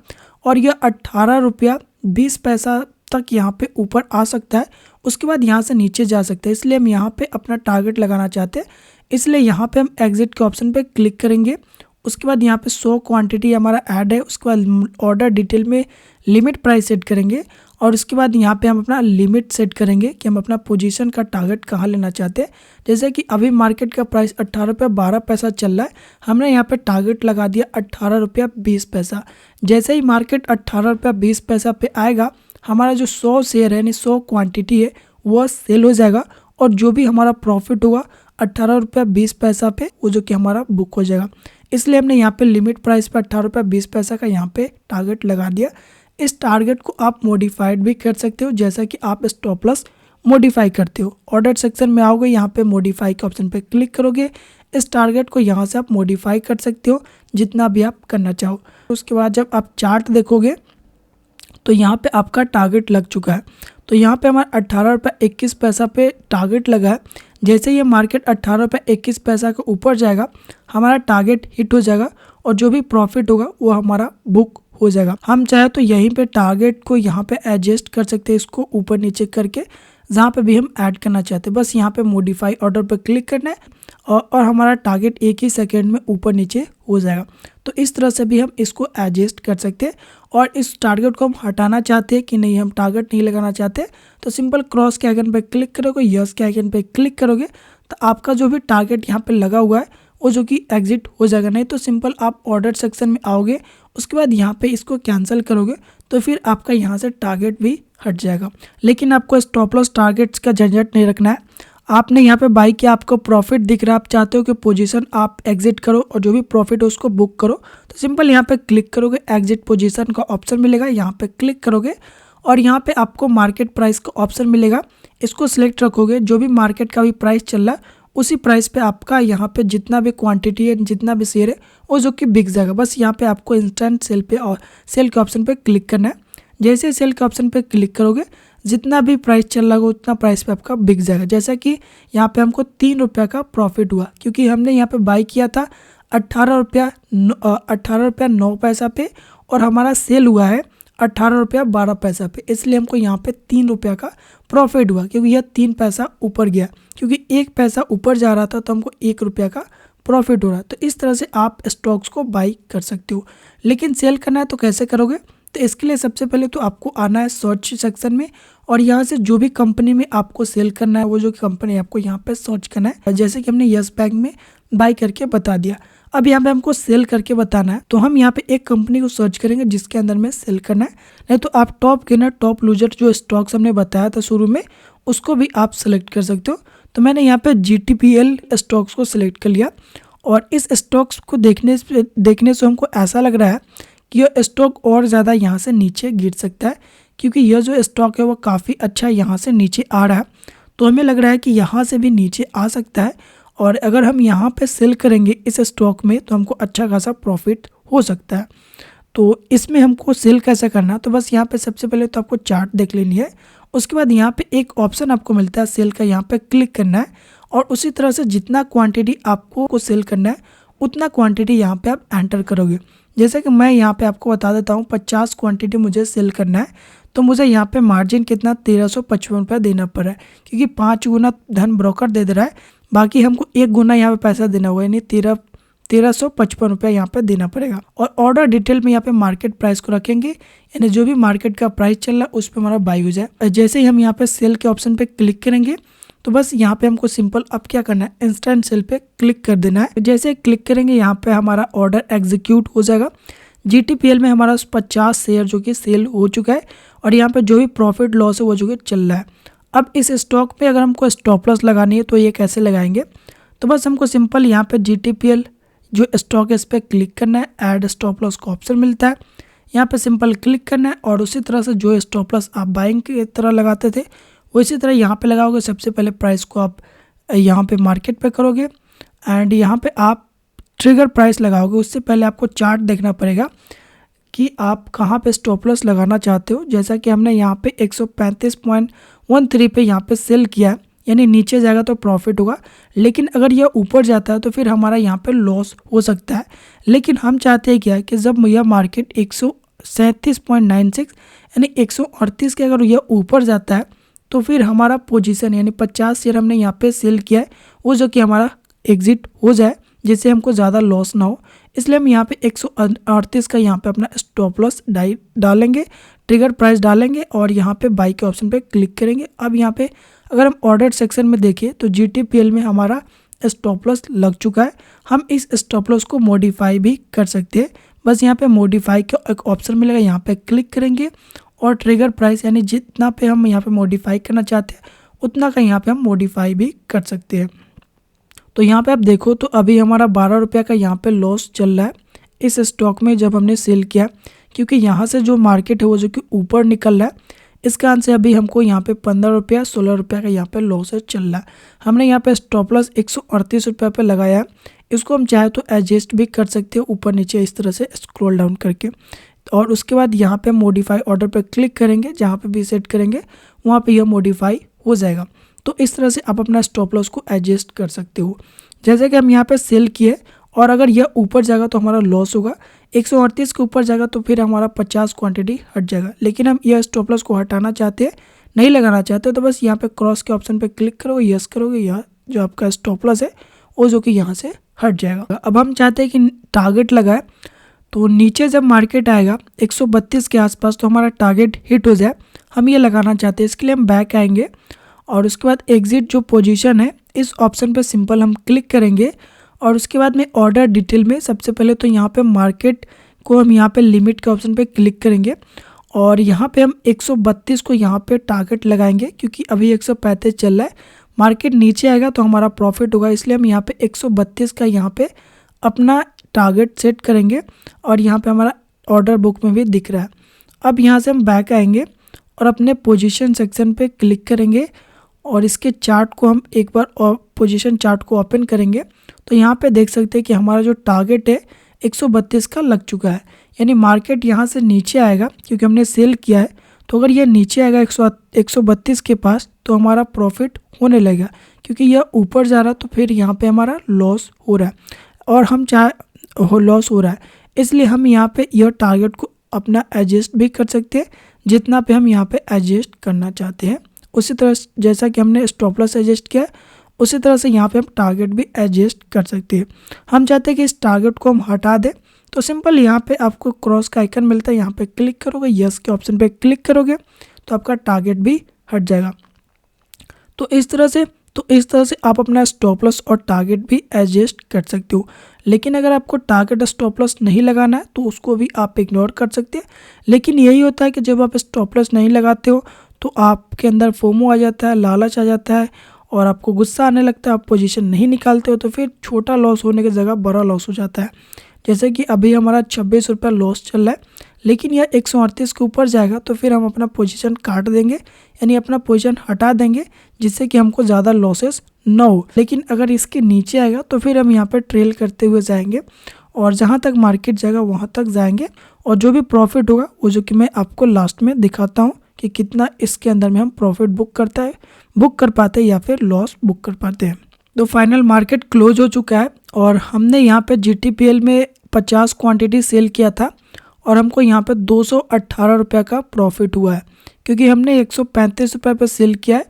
और यह 18 रुपया 20 पैसा तक यहाँ पे ऊपर आ सकता है, उसके बाद यहाँ से नीचे जा सकता है। इसलिए हम यहाँ पे अपना टारगेट लगाना चाहते हैं, इसलिए यहाँ पे हम एग्जिट के ऑप्शन पे क्लिक करेंगे। उसके बाद यहाँ पे 100 क्वांटिटी हमारा ऐड है, उसके बाद ऑर्डर डिटेल में लिमिट प्राइस सेट करेंगे और उसके बाद यहाँ पे हम अपना लिमिट सेट करेंगे कि हम अपना पोजीशन का टारगेट कहाँ लेना चाहते हैं। जैसे कि अभी मार्केट का प्राइस 18 रुपया 12 पैसा चल रहा है, हमने यहाँ पे टारगेट लगा दिया 18 रुपया 20 पैसा। जैसे ही मार्केट 18 रुपया 20 पैसा पे आएगा, हमारा जो 100 शेयर है यानी 100 क्वान्टिटी है वह सेल हो जाएगा और जो भी हमारा प्रॉफिट होगा 18 रुपया 20 पैसा पे वो जो कि हमारा बुक हो जाएगा। इसलिए हमने यहाँ पे लिमिट प्राइस पे 18 रुपया 20 पैसा का यहाँ पे टारगेट लगा दिया। इस टारगेट को आप मॉडिफाइड भी कर सकते हो जैसा कि आप स्टॉप लॉस मॉडिफाई करते हो। ऑर्डर सेक्शन में आओगे, यहाँ पे मॉडिफाई के ऑप्शन पे क्लिक करोगे, इस टारगेट को यहाँ से आप मॉडिफाई कर सकते हो जितना भी आप करना चाहो। उसके बाद जब आप चार्ट देखोगे तो यहाँ पे आपका टारगेट लग चुका है। तो यहाँ पे हमारा 18 रुपया 21 पैसा पे टारगेट लगा है। जैसे ये मार्केट 18 रुपया 21 पैसा के ऊपर जाएगा, हमारा टारगेट हिट हो जाएगा और जो भी प्रॉफिट होगा वो हमारा बुक हो जाएगा। हम चाहे तो यहीं पे टारगेट को यहाँ पे एडजस्ट कर सकते हैं, इसको ऊपर नीचे करके जहाँ पे भी हम ऐड करना चाहते हैं। बस यहाँ पे मॉडिफाई ऑर्डर पर क्लिक करना है और हमारा टारगेट एक ही सेकेंड में ऊपर नीचे हो जाएगा। तो इस तरह से भी हम इसको एडजस्ट कर सकते हैं। और इस टारगेट को हम हटाना चाहते हैं कि नहीं, हम टारगेट नहीं लगाना चाहते, तो सिंपल क्रॉस के आइकन पे क्लिक करोगे, यस के आइकन पे क्लिक करोगे तो आपका जो भी टारगेट यहाँ पे लगा हुआ है वो जो कि एग्जिट हो जाएगा। नहीं तो सिंपल आप ऑर्डर सेक्शन में आओगे, उसके बाद यहाँ पे इसको कैंसिल करोगे तो फिर आपका यहाँ से टारगेट भी हट जाएगा। लेकिन आपको स्टॉप लॉस टारगेट्स का झंझट नहीं रखना है। आपने यहाँ पे बाई किया, आपको प्रॉफिट दिख रहा है, आप चाहते हो कि पोजीशन आप एग्जिट करो और जो भी प्रॉफिट हो उसको बुक करो, तो सिंपल यहाँ पे क्लिक करोगे, एग्जिट पोजीशन का ऑप्शन मिलेगा, यहाँ पे क्लिक करोगे और यहाँ पे आपको मार्केट प्राइस का ऑप्शन मिलेगा, इसको सिलेक्ट रखोगे। जो भी मार्केट का भी प्राइस चल रहा है उसी प्राइस पे आपका यहाँ पे जितना भी क्वांटिटी है, जितना भी शेयर है वो जो कि बिक जाएगा। बस यहाँ पे आपको इंस्टेंट सेल पे और सेल के ऑप्शन पे क्लिक करना है। जैसे सेल के ऑप्शन पे क्लिक करोगे, जितना भी प्राइस चल रहा होगा उतना प्राइस पे आपका बिक जाएगा। जैसा कि यहाँ पे हमको 3 रुपया का प्रॉफिट हुआ, क्योंकि हमने यहाँ पे बाई किया था 18 रुपया 9 पैसा पे और हमारा सेल हुआ है 18 रुपया 12 पैसा पे, इसलिए हमको यहाँ पे 3 रुपया का प्रॉफिट हुआ, क्योंकि यह 3 पैसा ऊपर गया। क्योंकि 1 पैसा ऊपर जा रहा था तो हमको 1 रुपया का प्रॉफिट हो रहा है। तो इस तरह से आप स्टॉक्स को बाई कर सकते हो। लेकिन सेल करना है तो कैसे करोगे, तो इसके लिए सबसे पहले तो आपको आना है सर्च सेक्शन में और यहाँ से जो भी कंपनी में आपको सेल करना है वो जो कंपनी आपको यहाँ पे सर्च करना है। जैसे कि हमने यस बैंक में बाई करके बता दिया, अब यहाँ पे हमको सेल करके बताना है, तो हम यहाँ पे एक कंपनी को सर्च करेंगे जिसके अंदर में सेल करना है। नहीं तो आप टॉप गेनर, टॉप लूजर जो स्टॉक्स हमने बताया था शुरू में, उसको भी आप सेलेक्ट कर सकते हो। तो मैंने यहाँ पे GTPL स्टॉक्स को सिलेक्ट कर लिया और इस स्टॉक्स को देखने से हमको ऐसा लग रहा है कि यह स्टॉक और ज़्यादा यहाँ से नीचे गिर सकता है, क्योंकि यह जो स्टॉक है वो काफ़ी अच्छा यहाँ से नीचे आ रहा है। तो हमें लग रहा है कि यहाँ से भी नीचे आ सकता है और अगर हम यहाँ पे सेल करेंगे इस स्टॉक में तो हमको अच्छा खासा प्रॉफिट हो सकता है। तो इसमें हमको सेल कैसे करना है, तो बस यहाँ पे सबसे पहले तो आपको चार्ट देख लेनी है। उसके बाद यहाँ पे एक ऑप्शन आपको मिलता है सेल का, यहाँ पे क्लिक करना है और उसी तरह से जितना क्वांटिटी आपको सेल करना है उतना क्वांटिटी यहाँ पे आप एंटर करोगे। जैसे कि मैं यहाँ पे आपको बता देता हूँ 50 क्वांटिटी मुझे सेल करना है, तो मुझे यहाँ पे मार्जिन कितना 1355 रुपया देना पड़ रहा है, क्योंकि 5 गुना धन ब्रोकर दे रहा है, बाकी हमको 1 गुना यहाँ पे पैसा देना हुआ, यानी 1355 रुपया यहाँ पे देना पड़ेगा। और ऑर्डर डिटेल में यहाँ पे मार्केट प्राइस को रखेंगे, यानी जो भी मार्केट का प्राइस चल रहा है उस पर हमारा बाई हो जाए। जैसे ही हम यहाँ पे सेल के ऑप्शन पे क्लिक करेंगे तो बस यहाँ पे हमको सिंपल अब क्या करना है, इंस्टेंट सेल पे क्लिक कर देना है। जैसे क्लिक करेंगे यहाँ पे हमारा ऑर्डर एग्जीक्यूट हो जाएगा। GTPL में हमारा 50 शेयर जो कि सेल हो चुका है और यहाँ पे जो भी प्रॉफिट लॉस है वो जो कि चल रहा है। अब इस स्टॉक पे अगर हमको स्टॉप लॉस लगानी है तो ये कैसे लगाएंगे, तो बस हमको सिंपल यहाँ पे GTPL जो स्टॉक है इस पर क्लिक करना है, ऐड स्टॉप लॉस का ऑप्शन मिलता है। यहाँ पे सिंपल क्लिक करना है और उसी तरह से जो स्टॉप लॉस आप बाइंग की तरह लगाते थे उसी तरह यहाँ पे लगाओगे। सबसे पहले प्राइस को आप यहाँ पे मार्केट पे करोगे एंड यहाँ पे आप ट्रिगर प्राइस लगाओगे। उससे पहले आपको चार्ट देखना पड़ेगा कि आप कहाँ पे स्टॉप लॉस लगाना चाहते हो। जैसा कि हमने यहाँ पे 135.13 पे यहाँ पे सेल किया है, यानी नीचे जाएगा तो प्रॉफिट होगा, लेकिन अगर यह ऊपर जाता है तो फिर हमारा यहाँ पे लॉस हो सकता है। लेकिन हम चाहते हैं क्या कि जब यह मार्केट 137.96 यानी 138 के अगर यह ऊपर जाता है तो फिर हमारा पोजीशन यानी 50 शेयर हमने यहाँ पे सेल किया है वो जो कि हमारा एग्जिट हो जाए, जिससे हमको ज़्यादा लॉस ना हो। इसलिए हम यहाँ पे 138 का यहाँ पे अपना स्टॉप लॉस डालेंगे, ट्रिगर प्राइस डालेंगे और यहाँ पे बाई के ऑप्शन पे क्लिक करेंगे। अब यहाँ पे अगर हम ऑर्डर सेक्शन में देखें तो GTPL में हमारा स्टॉप लॉस लग चुका है। हम इस स्टॉप लॉस को मॉडिफाई भी कर सकते हैं। बस यहाँ पे मॉडिफाई का एक ऑप्शन मिलेगा, यहाँ पे क्लिक करेंगे और ट्रिगर प्राइस यानी जितना पे हम यहाँ पे मॉडिफाई करना चाहते हैं उतना का यहाँ पे हम मॉडिफाई भी कर सकते हैं। तो यहाँ पे आप देखो तो अभी हमारा 12 रुपये का यहाँ पे लॉस चल रहा है इस स्टॉक में जब हमने सेल किया, क्योंकि यहाँ से जो मार्केट है वो जो कि ऊपर निकल रहा है। इस कारण से अभी हमको यहाँ पे 15 रुपया 16 रुपये का यहाँ पे लॉस चल रहा है। हमने यहाँ पे स्टॉप लॉस 138 रुपये पे लगाया है। इसको हम चाहे तो एडजस्ट भी कर सकते हैं ऊपर नीचे इस तरह से स्क्रॉल डाउन करके, और उसके बाद यहाँ पे मॉडिफाई ऑर्डर पे क्लिक करेंगे। जहाँ पे भी सेट करेंगे वहाँ पे यह मॉडिफाई हो जाएगा। तो इस तरह से आप अपना स्टॉप लॉस को एडजस्ट कर सकते हो। जैसे कि हम यहाँ पे सेल किए और अगर यह ऊपर जाएगा तो हमारा लॉस होगा, 138 के ऊपर जाएगा तो फिर हमारा 50 क्वांटिटी हट जाएगा। लेकिन हम यह स्टॉप लॉस को हटाना चाहते हैं, नहीं लगाना चाहते, तो बस यहाँ पे क्रॉस के ऑप्शन पे क्लिक करोगे, यस करोगे, यह जो आपका स्टॉप लॉस है वो जो कि यहाँ से हट जाएगा। अब हम चाहते हैं कि टारगेट लगाए, तो नीचे जब मार्केट आएगा 132 के आसपास तो हमारा टारगेट हिट हो जाए, हम ये लगाना चाहते हैं। इसके लिए हम बैक आएंगे और उसके बाद एग्जिट जो पोजीशन है इस ऑप्शन पे सिंपल हम क्लिक करेंगे और उसके बाद में ऑर्डर डिटेल में सबसे पहले तो यहाँ पे मार्केट को हम यहाँ पे लिमिट के ऑप्शन पे क्लिक करेंगे और यहाँ पे हम 132 को यहाँ पे टारगेट लगाएंगे, क्योंकि अभी 135 चल रहा है। मार्केट नीचे आएगा तो हमारा प्रॉफिट होगा, इसलिए हम यहाँ पे 132 का यहाँ पे अपना टारगेट सेट करेंगे और यहाँ पे हमारा ऑर्डर बुक में भी दिख रहा है। अब यहाँ से हम बैक आएंगे और अपने पोजीशन सेक्शन पे क्लिक करेंगे और इसके चार्ट को हम एक बार और पोजीशन चार्ट को ओपन करेंगे तो यहाँ पे देख सकते हैं कि हमारा जो टारगेट है 132 का लग चुका है। यानी मार्केट यहाँ से नीचे आएगा क्योंकि हमने सेल किया है, तो अगर यह नीचे आएगा 132 के पास तो हमारा प्रॉफिट होने लगेगा, क्योंकि यह ऊपर जा रहा है तो फिर यहाँ पे हमारा लॉस हो रहा है और हम लॉस हो रहा है, इसलिए हम यहाँ पे यह टारगेट को अपना एडजस्ट भी कर सकते हैं जितना पे हम यहाँ पे एडजस्ट करना चाहते हैं। उसी तरह जैसा कि हमने स्टॉप लॉस एडजस्ट किया उसी तरह से यहाँ पे हम टारगेट भी एडजस्ट कर सकते हैं। हम चाहते हैं कि इस टारगेट को हम हटा दें, तो सिंपल यहाँ पे आपको क्रॉस का आइकन मिलता है, यहाँ पे क्लिक करोगे, यस के ऑप्शन पे क्लिक करोगे तो आपका टारगेट भी हट जाएगा। तो इस तरह से आप अपना स्टॉप लॉस और टारगेट भी एडजस्ट कर सकते हो। लेकिन अगर आपको टारगेट स्टॉप लॉस नहीं लगाना है तो उसको भी आप इग्नोर कर सकते हैं। लेकिन यही होता है कि जब आप स्टॉप लॉस नहीं लगाते हो तो आपके अंदर फोमो आ जाता है, लालच आ जाता है और आपको गुस्सा आने लगता है, आप पोजीशन नहीं निकालते हो तो फिर छोटा लॉस होने की जगह बड़ा लॉस हो जाता है। जैसे कि अभी हमारा 26 रुपये लॉस चल रहा है, लेकिन यह 138 के ऊपर जाएगा तो फिर हम अपना पोजीशन काट देंगे, यानी अपना पोजीशन हटा देंगे, जिससे कि हमको ज़्यादा लॉसेस ना हो। लेकिन अगर इसके नीचे आएगा तो फिर हम यहाँ पर ट्रेल करते हुए जाएंगे और जहाँ तक मार्केट जाएगा वहाँ तक जाएंगे और जो भी प्रॉफिट होगा वो जो कि मैं आपको लास्ट में दिखाता हूँ कि कितना इसके अंदर में हम प्रॉफिट बुक कर पाते हैं या फिर लॉस बुक कर पाते हैं। तो फाइनल मार्केट क्लोज हो चुका है और हमने यहाँ पे GTPL में 50 क्वांटिटी सेल किया था और हमको यहाँ पे 218 रुपये का प्रॉफिट हुआ है, क्योंकि हमने 135 रुपये पे सेल किया है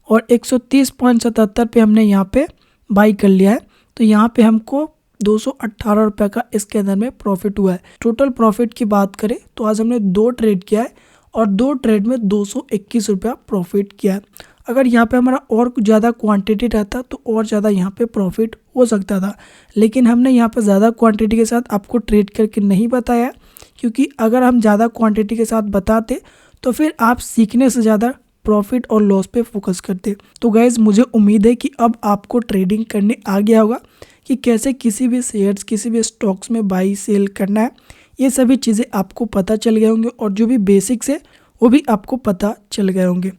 और 130.77 पे हमने यहाँ पे बाई कर लिया है। तो यहाँ पे हमको 218 रुपये का इसके अंदर में प्रॉफिट हुआ है। टोटल प्रॉफिट की बात करें तो आज हमने 2 ट्रेड किया है और 2 ट्रेड में 221 रुपया प्रॉफिट किया है। अगर यहाँ पे हमारा और ज़्यादा क्वांटिटी रहता तो और ज़्यादा यहाँ पे प्रॉफिट हो सकता था, लेकिन हमने यहाँ पे ज़्यादा क्वांटिटी के साथ आपको ट्रेड करके नहीं बताया, क्योंकि अगर हम ज़्यादा क्वांटिटी के साथ बताते तो फिर आप सीखने से ज़्यादा प्रॉफिट और लॉस पे फोकस करते। तो गाइज़ मुझे उम्मीद है कि अब आपको ट्रेडिंग करने आ गया होगा कि कैसे किसी भी शेयर्स किसी भी स्टॉक्स में बाई सेल करना है ये सभी चीज़ें आपको पता चल गए होंगे और जो भी बेसिक्स है वो भी आपको पता चल गए होंगे।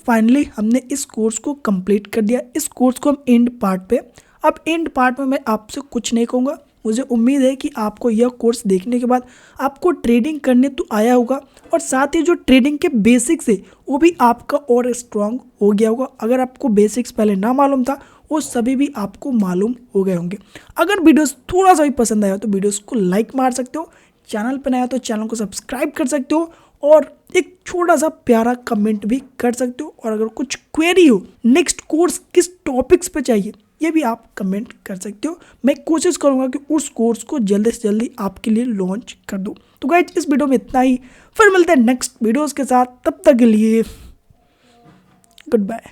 फाइनली हमने इस कोर्स को कंप्लीट कर दिया। इस कोर्स को हम एंड पार्ट पे, अब एंड पार्ट में मैं आपसे कुछ नहीं कहूँगा। मुझे उम्मीद है कि आपको यह कोर्स देखने के बाद आपको ट्रेडिंग करने तो आया होगा और साथ ही जो ट्रेडिंग के बेसिक्स है वो भी आपका और स्ट्रांग हो गया होगा। अगर आपको बेसिक्स पहले ना मालूम था वो सभी भी आपको मालूम हो गए होंगे। अगर वीडियोस थोड़ा सा भी पसंद आया तो वीडियोस को लाइक मार सकते हो, चैनल पर नया तो चैनल को सब्सक्राइब कर सकते हो और एक छोटा सा प्यारा कमेंट भी कर सकते हो। और अगर कुछ क्वेरी हो, नेक्स्ट कोर्स किस टॉपिक्स पे चाहिए, ये भी आप कमेंट कर सकते हो। मैं कोशिश करूंगा कि उस कोर्स को जल्दी से जल्दी आपके लिए लॉन्च कर दूं। तो गाइज इस वीडियो में इतना ही, फिर मिलते हैं नेक्स्ट वीडियोस के साथ। तब तक के लिए गुड बाय।